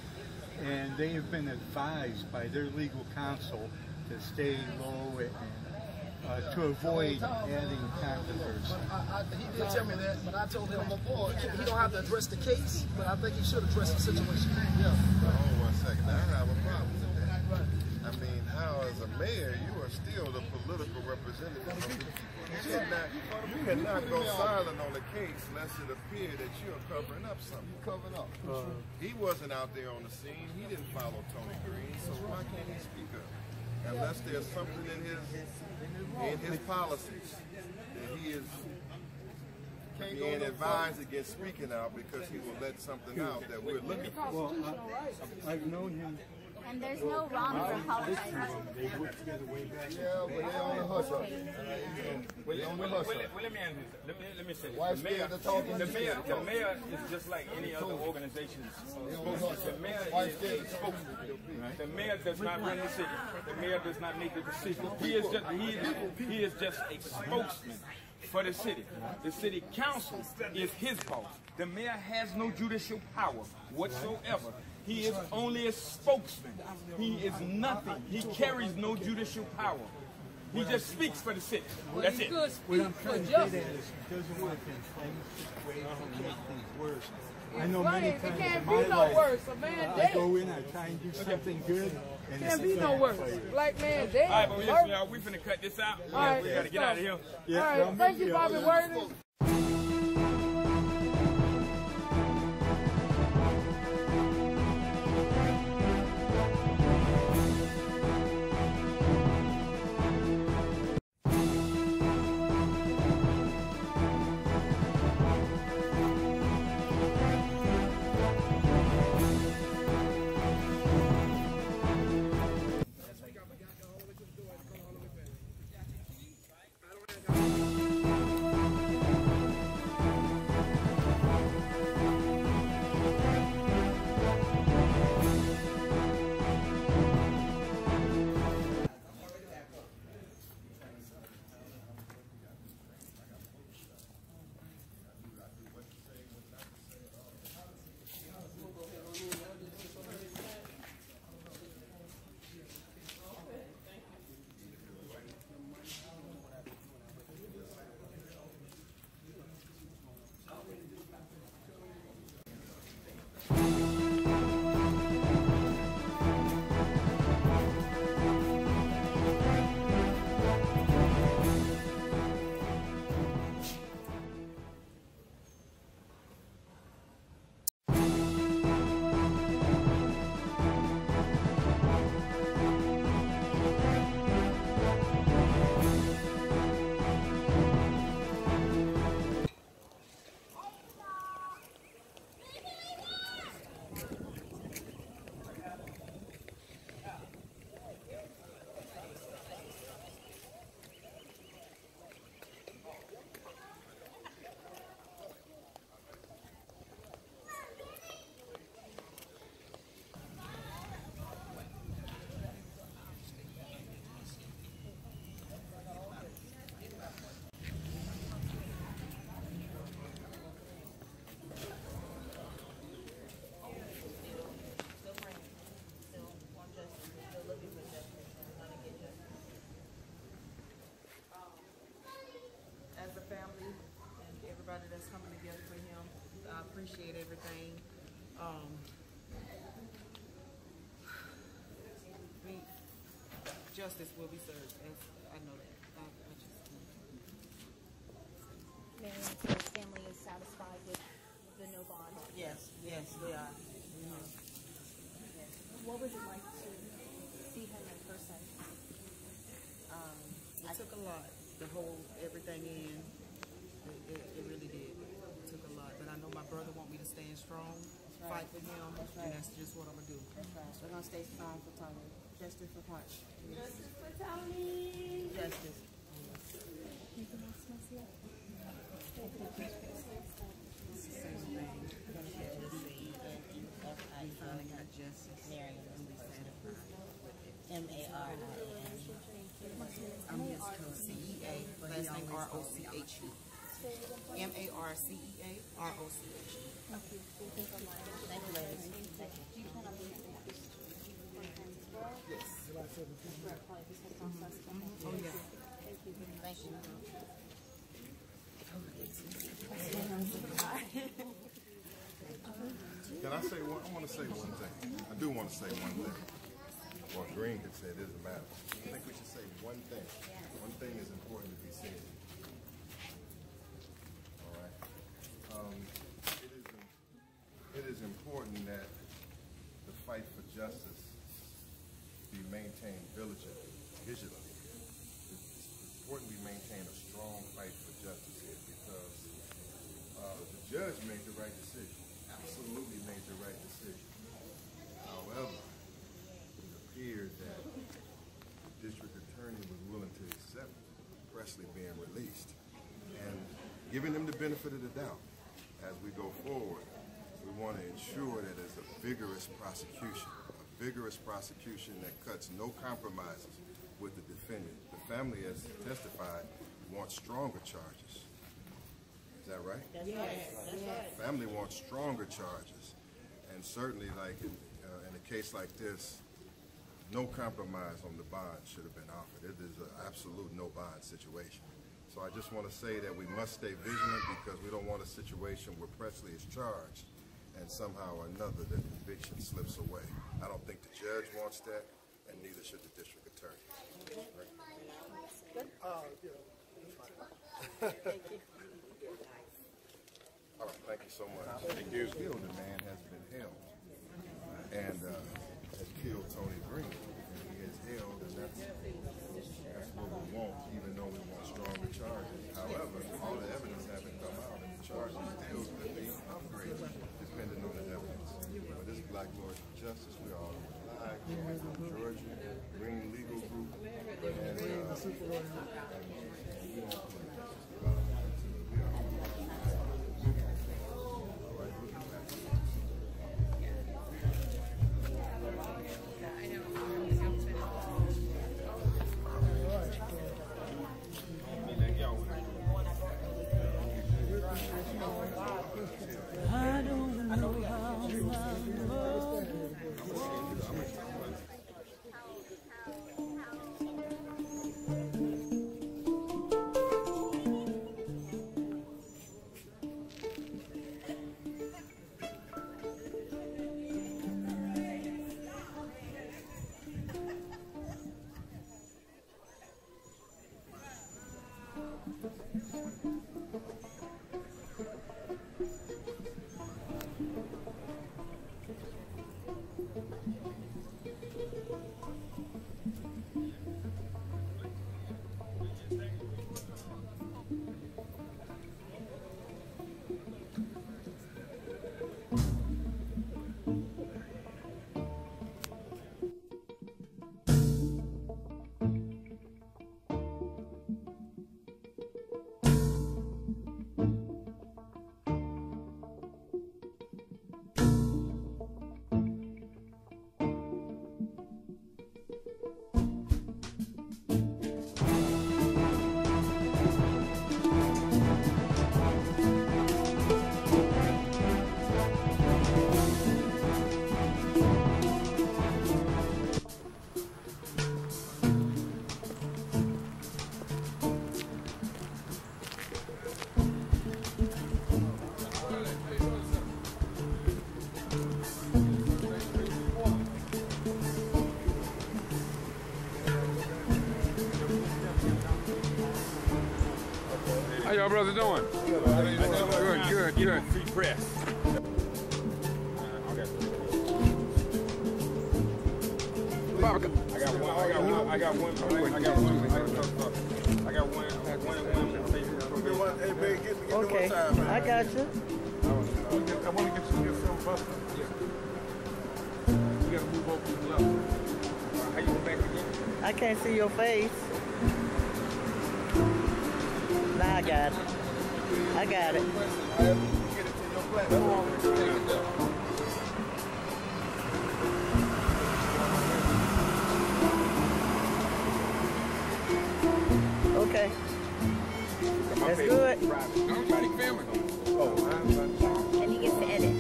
and they have been advised by their legal counsel to stay low and to avoid adding controversy. He did tell me that, but I told him he don't have to address the case, but I think he should address the situation. Yeah. Hold 1 second. I have a problem with that. I mean, how as a mayor, you are still the political representative of the people. You cannot go silent on the case lest it appear that you're covering up something. Covering up. He wasn't out there on the scene. He didn't follow Tony Green, so why can't he speak up? Unless there's something in his policies that he is being advised against speaking out because he will let something out that we're looking for. Well, I've known him. And there's no wrong for apologizing. They worked together way back. Yeah, but they on the hustle. Let me say this. The mayor is just like any other organization's spokesman. The mayor is a spokesman. The mayor does not run the city. The mayor does not make the decisions. He is just a spokesman for the city. The city council is his boss. The mayor has no judicial power whatsoever. He is only a spokesman. He is nothing. He carries no judicial power. He just speaks for the city. That's it. What I'm trying to get at is he doesn't want to inflame the situation and make things worse. I know many times in my life, I go in, I try and do something good, and can't be no worse. Black man dead. All right, but listen, y'all, we finna cut this out. All right, we gotta get out of here. Yeah, all right, thank you, Bobby Worthing. That's coming together for him. I appreciate everything. Justice will be served. I know that. I just Marion says his family is satisfied with the no bond. yes, they are. What was it like to see him in person? It took a lot to hold everything in. It really did. took a lot, but I know my brother want me to stand strong, fight for him, and that's just what I'm gonna do. That's right. We're gonna stay strong for Tony. Justice for Punch. Justice for Tony. Justice. We finally got justice. M-A-R-I-N. I'm his cousin. C-E-A, last name R-O-C-H-E. M-A-R-C-E-A-R-O-C-H-E. Thank you. Thank you, ladies. Thank you. Do you plan on being at the Yes. July 17th. Oh, yeah. Thank you. Thank you. Can I say one? I want to say one thing. I do want to say one thing. Well, Green could say it doesn't matter. I think we should say one thing. One thing is important to be said. All right. It is important that the fight for justice be maintained vigilantly. It's important we maintain a strong fight for justice here because the judge made the right decision. Absolutely made the right decision. However, it appeared that the district attorney was willing to accept Presley being released and giving him the benefit of the doubt. As we go forward, we want to ensure that there's a vigorous prosecution that cuts no compromises with the defendant. The family, as testified, wants stronger charges. Is that right? That's right. That's right. Family wants stronger charges, and certainly, like in a case like this, no compromise on the bond should have been offered. It is an absolute no bond situation. So I just want to say that we must stay vigilant because we don't want a situation where Presley is charged and somehow or another the conviction slips away. I don't think the judge wants that, and neither should the district attorney. Right? Thank you. All right, thank you so much. Thank you. The man has been held and has killed Tony Green. And he is held, and that's what we want, even though we want stronger charges. However, all the evidence hasn't come out, and the charges still could be upgraded, depending on the evidence. But this Black Lords for Justice, we are live from Georgia, Green Legal Group, and we don't play. How y'all brothers doing? Good. Free press. I got one. Hey, man, get me Okay, I got you. I want to get you your film buster. Yeah. You got to move over to the left. How you go back again? I can't see your face. Now I got it. I got it. Get it to your platform. Take it down. Okay. That's good. Nobody filming. And he gets to edit.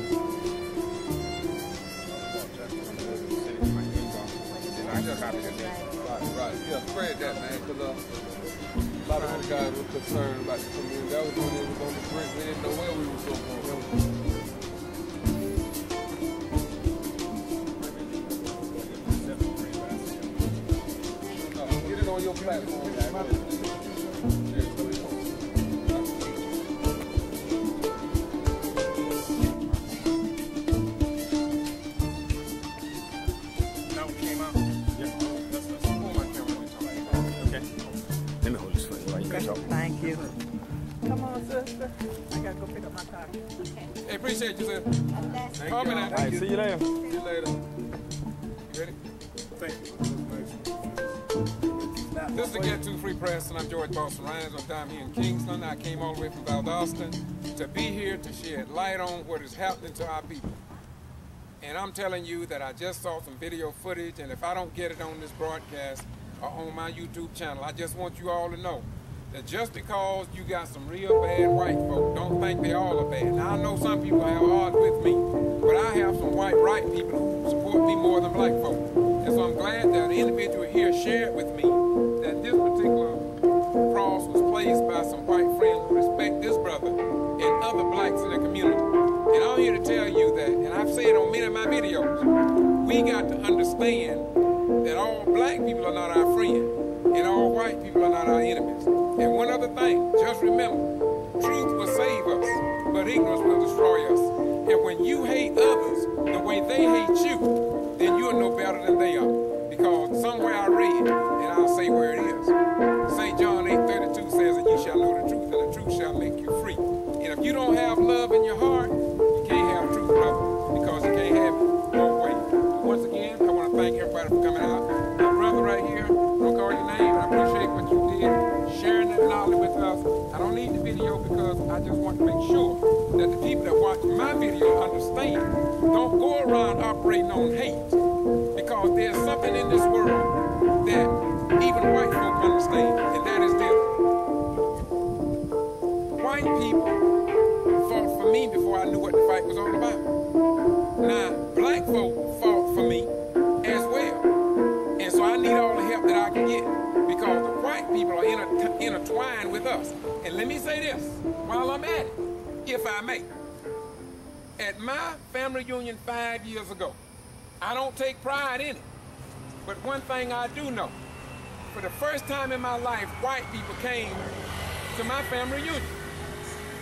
Right. Yeah, spread that, man, because a lot of those guys were concerned about the community. That was when it was on the brink. We didn't know where we were going. Get it on your platform. Thank you. Come on, sister. I gotta go pick up my car. Okay. Hey, appreciate you, sir. Thank Call me now. All right, see you later. See you later. You ready? Thank you. This is the Get To Free Press, and I'm George Boston Rhymes. I'm down here in Kingsland. I came all the way from Valdosta to be here to shed light on what is happening to our people. And I'm telling you that I just saw some video footage, and if I don't get it on this broadcast or on my YouTube channel, I just want you all to know that just because you got some real bad white folk, don't think they all are bad. Now, I know some people have odds with me, but I have some white right people who support me more than black folk. And so I'm glad that an individual here shared with me that this particular cross was placed by some white friends who respect this brother and other blacks in the community. And I'm here to tell you that, and I've said on many of my videos, we got to understand that all black people are not our friends, and all white people are not our enemies. And one other thing, just remember, truth will save us, but ignorance will destroy us. And when you hate others the way they hate you, then you are no better than they are. Because somewhere I read, and I'll say where it is, St. John 8:32 says that you shall know the truth, and the truth shall make you free. And if you don't have love in your heart, you can't have truth, brother, because you can't have it both ways. Once again, I want to thank everybody for coming out. My brother right here, don't call your name, I appreciate what you did, sharing that knowledge with us. I don't need the video because I just want to make sure that the people that watch my video understand. Don't go around operating on hate, because there's something in this world that even white folk understand, and that is this. White people fought for me before I knew what the fight was all about. Now, black folk fought for me as well. And so I need all the help that I can get, because the white people are intertwined with us. And let me say this while I'm at it, if I may. At my family reunion 5 years ago, I don't take pride in it, but one thing I do know, for the first time in my life, white people came to my family reunion.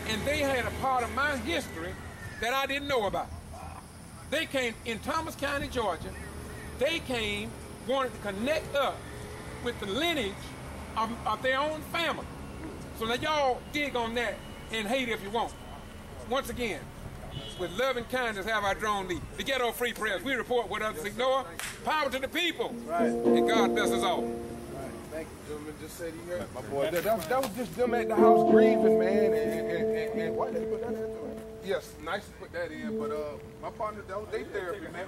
And they had a part of my history that I didn't know about. They came in Thomas County, Georgia. They came, wanted to connect us with the lineage of their own family. So now y'all dig on that and hate if you want. Once again, with love and kindness have I drawn thee. The Ghetto Free Press. We report what others ignore. Power to the people. Right. And God bless us all. Right. Thank you, gentlemen. Just said he heard my boy. That was just them at the house grieving, man. And why did they put that in? Yes, nice to put that in, but my partner, that was their therapy, man.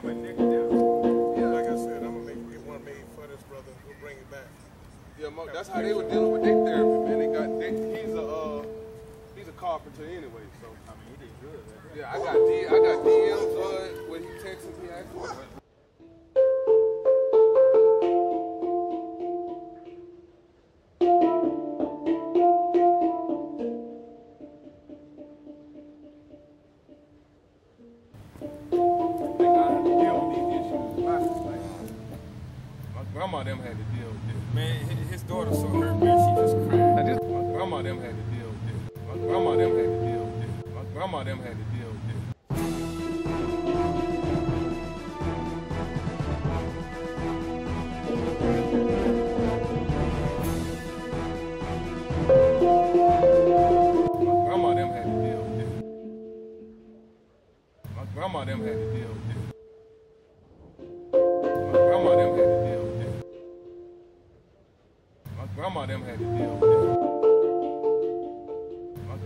Yeah, like I said, I'm gonna get one made for this brother. We'll bring it back. Yeah, that's how they were dealing with their therapy, man. He's a carpenter anyway, so I mean, he did good. Right? Yeah, I got DMs when he texted me actually. Grandma them had to deal with this. Man, his daughter so hurt, man, she just cried. My grandma them had to deal with this. My grandma them had to deal with this. My grandma them had to deal with this. My grandma them had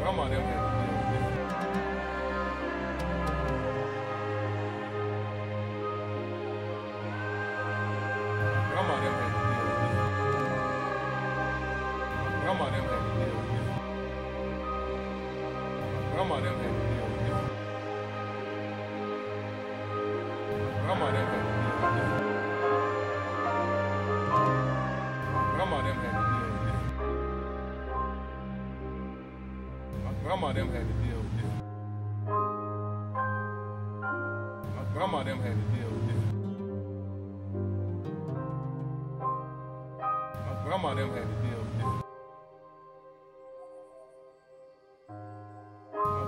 Grandma them had to deal with this. Grandma them had to deal with this. Grandma them had to deal with this. Grandma them had to deal with this. Grandma them had to deal with this. Grandma them had to deal with this. Grandma them had to deal with this. Grandma them had to deal with this. Grandma them had to deal with this.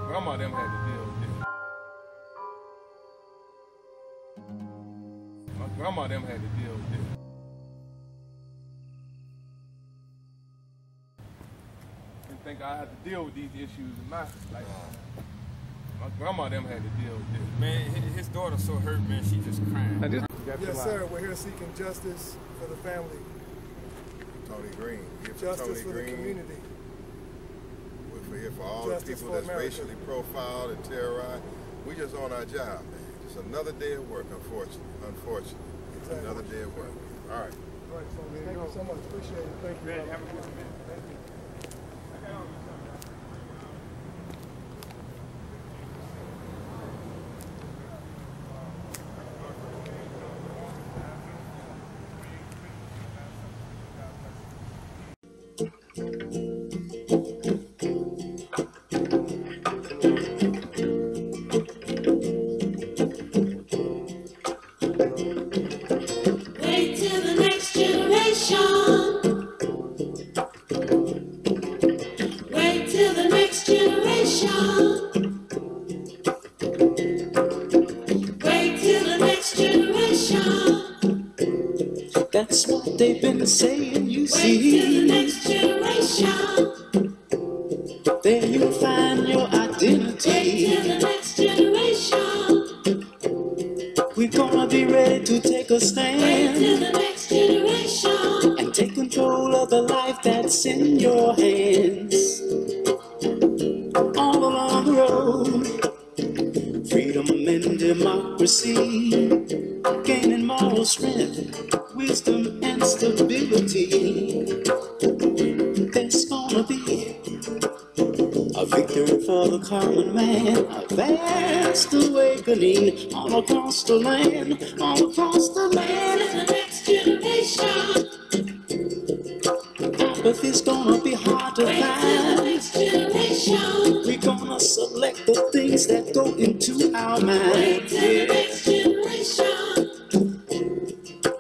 Grandma them had to deal with this. Grandma them had to deal with this. I didn't think I had to deal with these issues in my lifetime. My My grandma them had to deal with this. Man, his daughter's so hurt, man, she just crying. Yes, sir. We're here seeking justice for the family. Tony Green. Justice for the community. We're here for all the people that's racially profiled and terrorized. We just on our job, man. Just another day at work, unfortunately. Exactly. Another day at work. All right. All right, so thank you so much. Appreciate it. Thank you. Man, have a good one, man. Thank you. Wait till the next generation. Wait till the next generation. Wait till the next generation. That's what they've been saying, you see. Wait till the next generation. There you'll find your identity. Wait till the next generation. We're gonna be ready to take a stand. Wait till the next generation. And take control of the life that's in your hands. All along the road, freedom and democracy, gaining moral strength, wisdom and stability. There's gonna be a victory for the common man, a vast awakening all across the land, all across the land. Wait till the next generation. Apathy's gonna be hard to Wait till the next generation. We're gonna select the things that go into our mind. Wait till the next generation.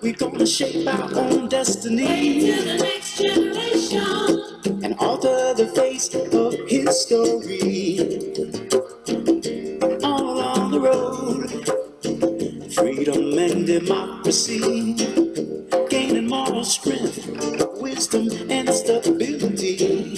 We're gonna shape our own destiny. Wait till the next generation. And alter the face of history. All along the road, freedom and democracy, gaining moral strength, wisdom and stability.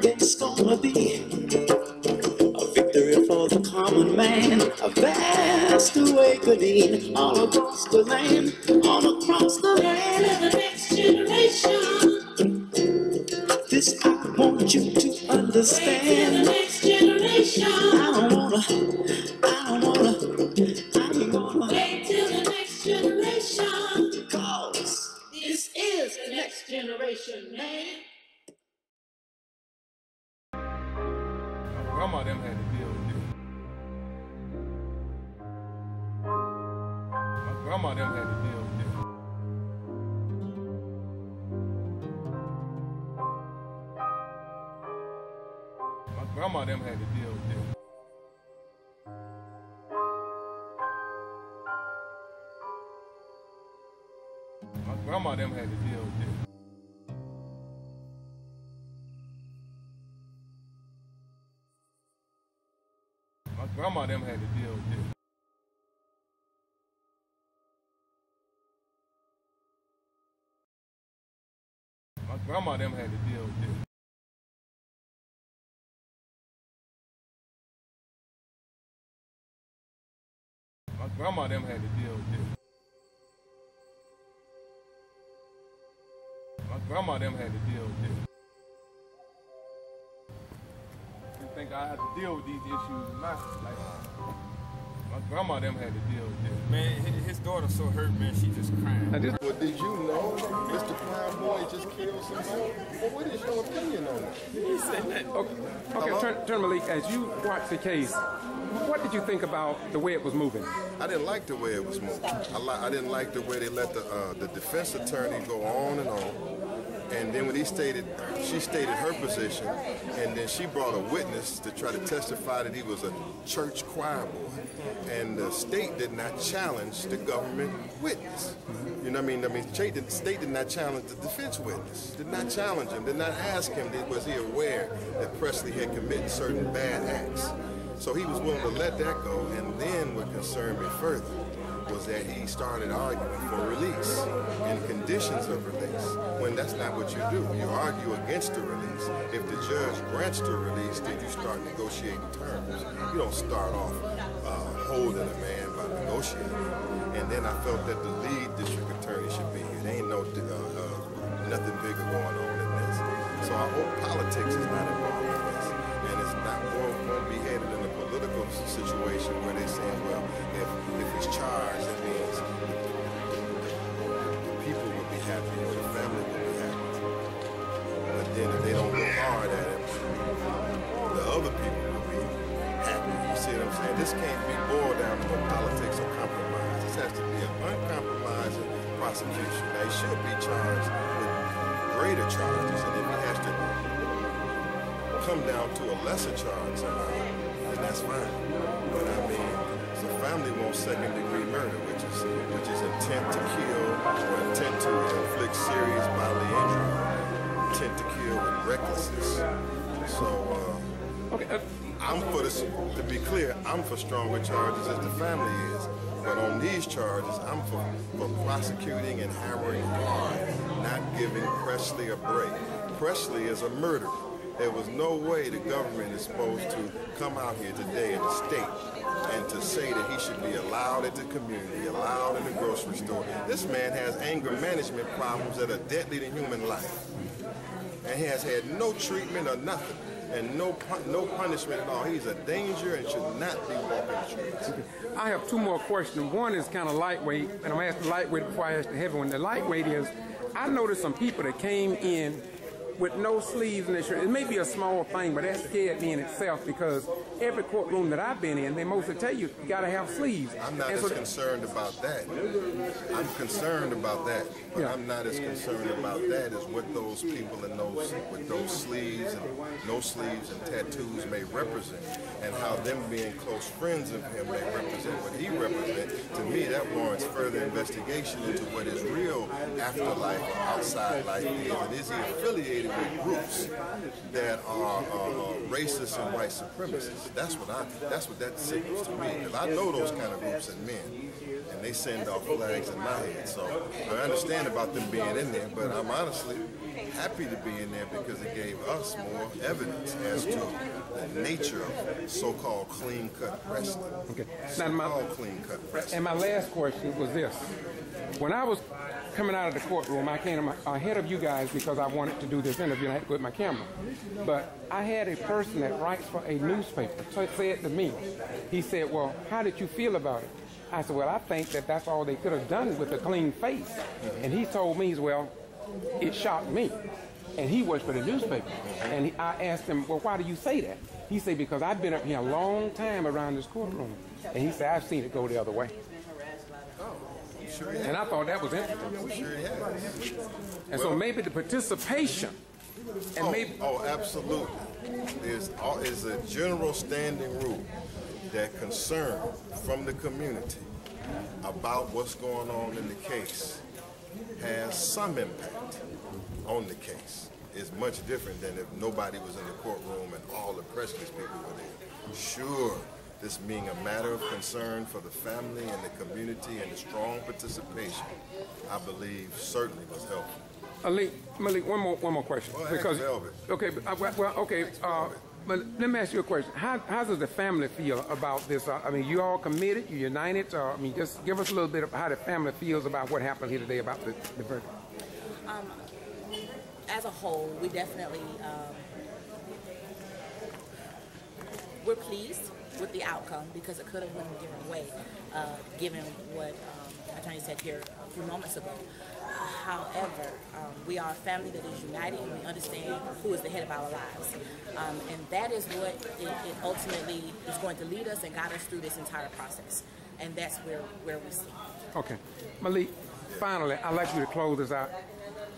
There's gonna be a victory for the common man, a vast awakening all across the land, all across the land. Wait till the next generation. This I want you to understand. Wait till the next generation. I ain't gonna wait till the next generation. Cause this is the next generation, man. My grandma them had to deal with this. My grandma them had to deal with this. My grandma them had to deal with this. My grandma them had to deal with this. My grandma them had to deal with this. My grandma them had to deal with this. My grandma them had to deal with this. My grandma them had to deal with this. You think I have to deal with these issues in my life? My grandma them had to deal with this. Man, his daughter's so hurt, man, she just crying. Well, did you know Mr. Proud Boy just killed somebody? Well, what is your opinion on that? He said that. Okay, Turn Malik, as you watch the case, what did you think about the way it was moving? I didn't like the way it was moving. I didn't like the way they let the defense attorney go on and on. And then when she stated her position, and then she brought a witness to try to testify that he was a church choir boy. And the state did not challenge the government witness. You know what I mean? The state did not challenge the defense witness, did not challenge him, did not ask him, was he aware that Presley had committed certain bad acts. So he was willing to let that go, and then what concerned me further was that he started arguing for release and conditions of release, when that's not what you do. You argue against the release. If the judge grants the release, then you start negotiating terms. You don't start off holding a man by negotiating. And then I felt that the lead district attorney should be here. There ain't no nothing bigger going on than this. So I hope politics is not involved in this. And it's not won't be headed in a political situation where they're saying, well, if he's charged, that means the people will be happy or the family will be happy. But then if they don't go hard at him, the other people will be happy. You see what I'm saying? This can't be boiled down to no politics or compromise. This has to be an uncompromising prosecution. They should be charged with greater charges, and if he has to come down to a lesser charge somehow, then that's fine. But I mean, the family wants second-degree murder, which is intent to kill or intent to inflict serious bodily injury, intent to kill with recklessness. So, I'm for this. To be clear, I'm for stronger charges as the family is. But on these charges, I'm for prosecuting and hammering hard, not giving Presley a break. Presley is a murderer. There was no way the government is supposed to come out here today in the state and to say that he should be allowed at the community, allowed in the grocery store. This man has anger management problems that are deadly to human life. And he has had no treatment or nothing. And no punishment at all. He's a danger and should not be walking the streets. I have two more questions. One is kind of lightweight, and I'm asking lightweight before I ask the heavy one. The lightweight is, I noticed some people that came in with no sleeves in their shirt. It may be a small thing, but that scared me in itself, because every courtroom that I've been in, they mostly tell you you got to have sleeves. I'm not as concerned about that. I'm concerned about that, but I'm not as concerned about that as what those people in with those sleeves and no sleeves and tattoos may represent, and how them being close friends of him may represent what he represents. To me, that warrants further investigation into what his real afterlife or outside life is, and is he affiliated with groups that are racist and white supremacists. That's what that signals to me, because I know those kind of groups and men, and they send off flags in my head. So I understand about them being in there, but I'm honestly happy to be in there because it gave us more evidence as to the nature of so-called clean-cut wrestling. Okay. So-called clean-cut wrestling. And my last question was this. When I was coming out of the courtroom, I came ahead of you guys because I wanted to do this interview and I had to go with my camera. But I had a person that writes for a newspaper said to me, he said, well, how did you feel about it? I said, well, I think that that's all they could have done with a clean face. And he told me, well, it shocked me. And he works for the newspaper. And I asked him, well, why do you say that? He said, because I've been up here a long time around this courtroom. And he said, I've seen it go the other way. Sure, and I thought that was interesting. Sure, and so maybe the participation, and absolutely. There's a general standing rule that concern from the community about what's going on in the case has some impact on the case. It's much different than if nobody was in the courtroom and all the Presley's people were there. Sure. This being a matter of concern for the family and the community and the strong participation, I believe certainly was helpful. Malik, one more question. Well, because okay, but let me ask you a question. How does the family feel about this? I mean, you all committed, you united. I mean, just give us a little bit of how the family feels about what happened here today about the verdict. As a whole, we definitely we're pleased with the outcome, because it could have went a different way, given what Attorney said here a few moments ago. However, we are a family that is united, and we understand who is the head of our lives. And that is what it ultimately is going to lead us and guide us through this entire process. And that's where we see. Okay. Malik, finally, I'd like you to close this out.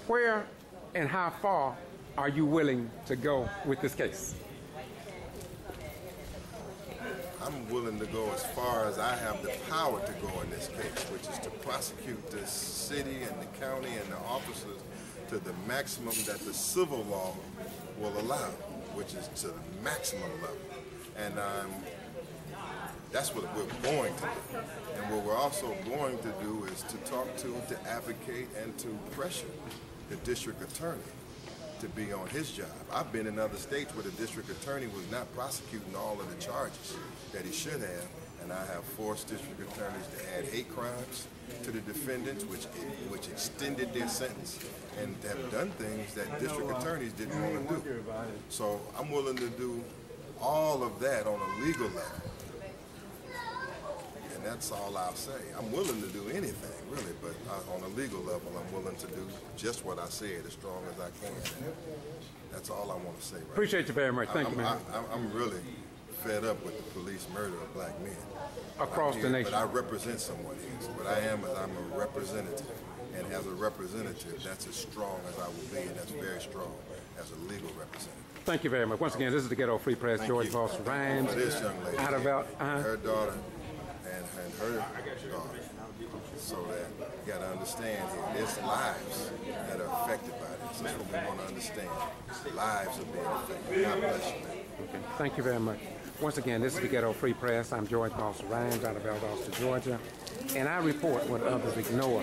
Where and how far are you willing to go with this case? I'm willing to go as far as I have the power to go in this case, which is to prosecute this city and the county and the officers to the maximum that the civil law will allow, which is to the maximum level. And I'm That's what we're going to do. And what we're also going to do is to talk to advocate, and to pressure the district attorney to be on his job. I've been in other states where the district attorney was not prosecuting all of the charges that he should have, and I have forced district attorneys to add hate crimes to the defendants, which extended their sentence, and have done things that district attorneys didn't want to do. So I'm willing to do all of that on a legal level. And that's all I'll say. I'm willing to do anything, really, but on a legal level, I'm willing to do just what I said as strong as I can. And that's all I want to say. Right Appreciate you very much. Thank you, man. I'm really fed up with the police murder of black men. Across the nation. But I represent someone here. So what I am is I'm a representative. And as a representative, that's as strong as I will be, and that's very strong as a legal representative. Thank you very much. Once again, this is the Ghetto Free Press, George Foster Rhymes. For this young lady, out about her daughter and her daughter, so that you got to understand here, there's lives that are affected by this. That's what we want to understand. Lives are being affected. God bless you, man. Okay. Thank you very much. Once again, this is the Ghetto Free Press. I'm George Foster Rhymes out of Valdosta, Georgia, and I report what others ignore.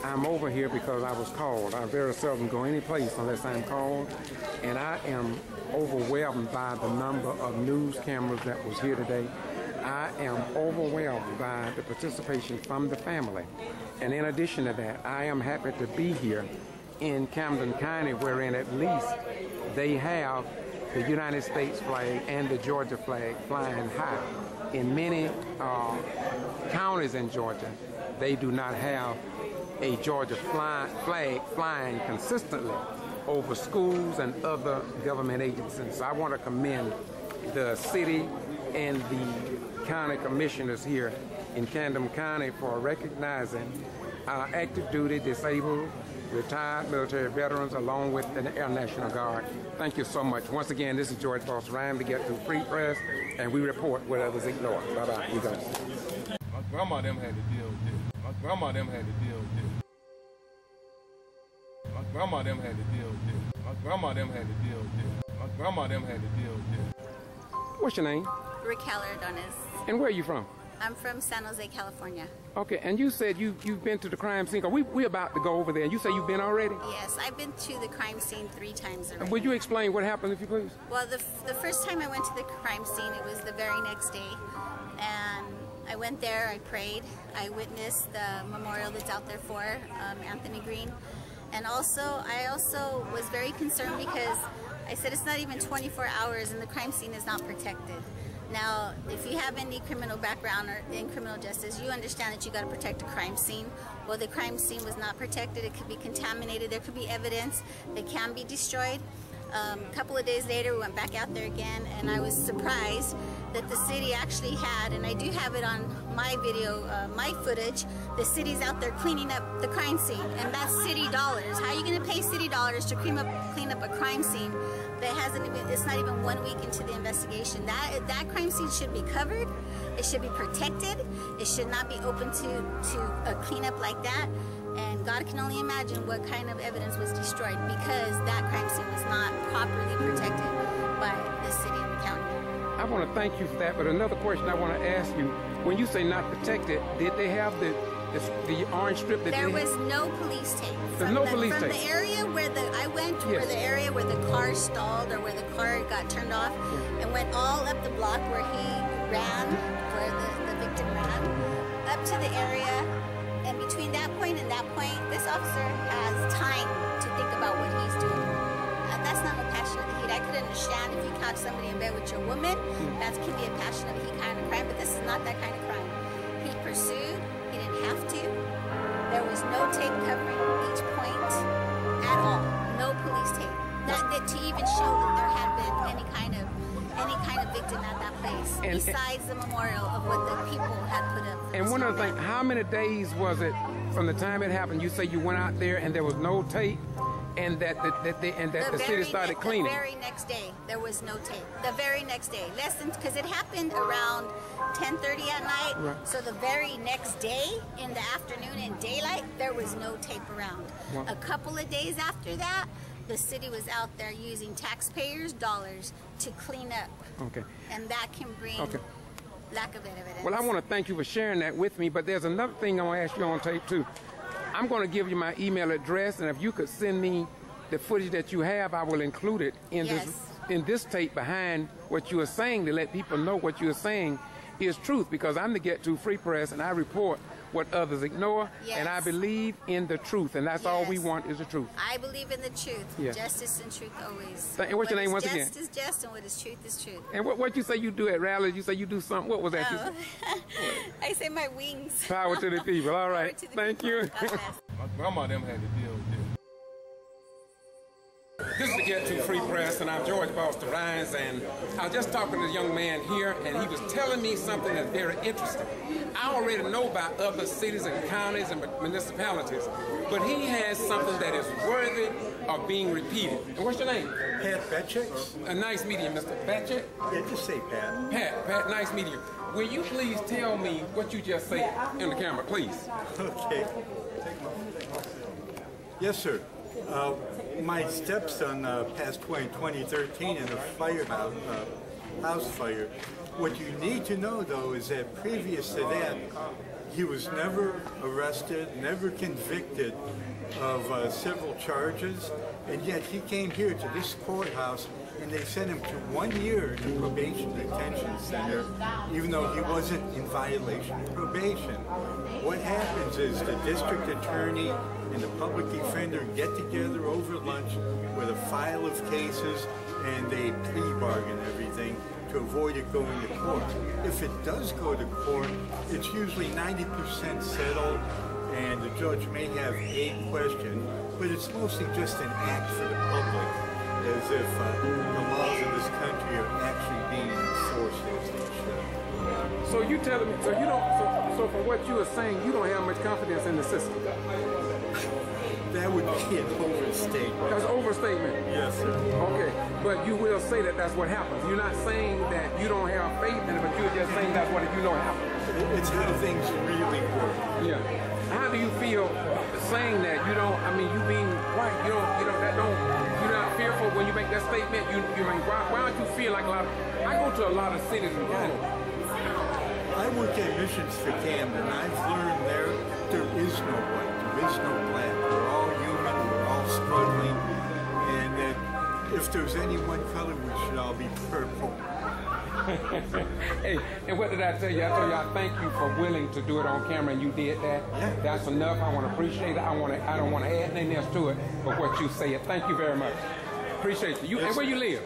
I'm over here because I was called. I very seldom go any place unless I'm called, and I am overwhelmed by the number of news cameras that was here today. I am overwhelmed by the participation from the family. And in addition to that, I am happy to be here in Camden County, wherein at least they have the United States flag and the Georgia flag flying high. In many counties in Georgia, they do not have a Georgia flag flying consistently over schools and other government agencies. So I want to commend the city and the county commissioners here in Camden County for recognizing our active duty, disabled, retired military veterans, along with the Air National Guard. Thank you so much. Once again, this is George Foster Rhymes, the Ghetto Free Press, and we report what others ignore. Bye-bye. You guys. My grandma them had to deal with this. My grandma them had to deal with this. My grandma them had to deal with this. My grandma them had to deal with this. My grandma them had to deal with this. What's your name? Raquel Ardones. And where are you from? I'm from San Jose, California. Okay, and you said you've been to the crime scene. We're about to go over there, and you say you've been already? Yes, I've been to the crime scene 3 times already. Would you explain what happened, if you please? Well, the first time I went to the crime scene, it was the very next day. And I went there, I prayed, I witnessed the memorial that's out there for Anthony Green. And I also was very concerned because I said it's not even 24 hours and the crime scene is not protected. Now, if you have any criminal background or in criminal justice, you understand that you got to protect a crime scene. Well, the crime scene was not protected. It could be contaminated. There could be evidence that can be destroyed. A couple of days later, we went back out there again, and I was surprised that the city actually had, and I do have it on my video, my footage, the city's out there cleaning up the crime scene, and that's city dollars. How are you going to pay city dollars to clean up a crime scene that hasn't even, it's not even 1 week into the investigation? That crime scene should be covered. It should be protected. It should not be open to a cleanup like that. And God can only imagine what kind of evidence was destroyed because that crime scene was not properly protected by the city and the county. I want to thank you for that, but another question I want to ask you, when you say not protected, did they have the orange strip that there was no police tape. There's no police tape. From the area where I went, where the area where the car stalled or where the car got turned off, and went all up the block where he ran, where the victim ran, up to the area. And between that point and that point, this officer has time to think about what he's doing. That's not no passion of the heat. I could understand if you caught somebody in bed with your woman, that could be a passion of the heat kind of crime, but this is not that kind of crime. He pursued, he didn't have to. There was no tape covering each point at all. No police tape. That to even show that there had been any kind of victim at that place, besides the memorial of what the people had put up. And one other thing, how many days was it from the time it happened? You say you went out there and there was no tape, and that the city started cleaning. The very next day, there was no tape. The very next day, because it happened around 10:30 at night. Right. So the very next day, in the afternoon in daylight, there was no tape around. Wow. A couple of days after that, the city was out there using taxpayers' dollars to clean up. Okay. And that can bring lack of evidence. Well, I want to thank you for sharing that with me, but there's another thing I want to ask you on tape too. I'm going to give you my email address, and if you could send me the footage that you have, I will include it in this tape behind what you are saying to let people know what you are saying is truth, because I'm the Get To Free Press, and I report what others ignore, and I believe in the truth, and that's all we want is the truth. I believe in the truth. Yeah. Justice and truth always. And what's your name once again? Just is just, and what is truth is truth. And what you say you do at rallies? You say you do something. What was that? Oh. I say my wings. Power to the people. All right. Thank you. My grandma them had to deal with this. This is the Get To Free Press, and I'm George Boston Rhines, and I was just talking to a young man here, and he was telling me something that's very interesting. I already know about other cities and counties and municipalities, but he has something that is worthy of being repeated. And what's your name? Pat Betchick. A nice meeting, Mr. Betchick. Yeah, just say Pat. Pat, nice meeting you. Will you please tell me what you just said in the camera, please? Okay. Yes, sir. My stepson passed away in 2013 in a house fire. What you need to know, though, is that previous to that, he was never arrested, never convicted of several charges, and yet he came here to this courthouse and they sent him to 1 year in a probation detention center, even though he wasn't in violation of probation. What happens is the district attorney and the public defender get together over lunch with a file of cases and they plea bargain everything to avoid it going to court. If it does go to court, it's usually 90% settled, and the judge may have a question, but it's mostly just an act for the public, as if the laws of this country are actually being enforced as they should. So you telling me, so you don't, so from what you are saying, you don't have much confidence in the system? That would be an overstatement. That's an overstatement? Yes, sir. Okay, but you will say that that's what happens. You're not saying that you don't have faith in it, but you're just saying that's what you know happens. It's how things really work. Yeah. How do you feel saying that? You don't, I mean, you being white, you're not fearful when you make that statement? Why don't you feel like a lot of, I go to a lot of cities in Canada. I work at Missions for Camden. I've learned there is no white, there is no black. We're all human, we're all struggling, and that if there's any one color, we should all be purple. Hey, and what did I tell you? I told you I thank you for willing to do it on camera, and you did that. Yeah. That's enough. I want to appreciate it. I don't want to add anything else to it, but what you said. Thank you very much. Appreciate you. And where you live?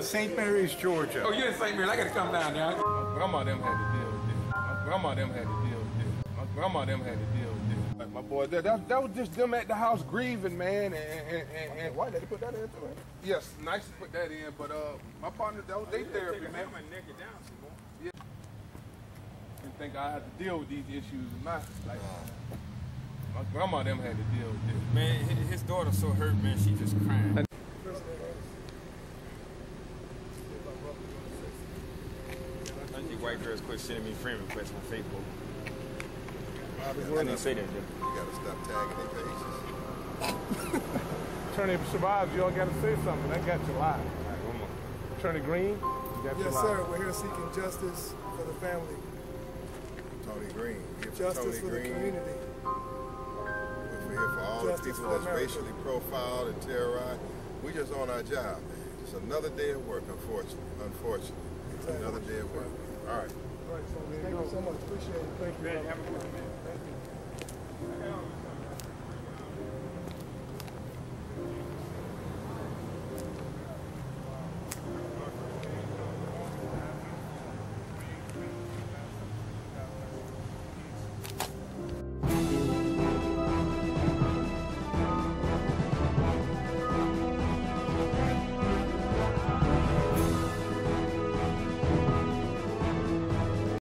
St. Mary's, Georgia. Oh, you're in St. Mary's. I got to come down there. My grandma them had to deal with this. My grandma them had to deal with this. My grandma them had to deal with this. Like my boy, that was just them at the house grieving, man. And why did they put that in too? Yes, nice to put that in, but my partner, that was their therapy, man. Yeah. Didn't think I had to deal with these issues or not. Like, my grandma them had to deal with this. Man, his daughter's so hurt, man. She just crying. I think white girls quit sending me friend requests on Facebook. I didn't say that, though. You gotta stop tagging their pages. Attorney survives, y'all gotta say something. That got you live. Attorney Green, you got yes, sir. We're here seeking justice for the family. Tony Green. Justice for the community. We're here for all Justice the people that's racially profiled and terrorized. We just on our job, man. Just another day of work, unfortunately. Exactly. Another day of work. All right. All right, so thank you so much. Appreciate it. Thank you. Have a good one, man. Thank you.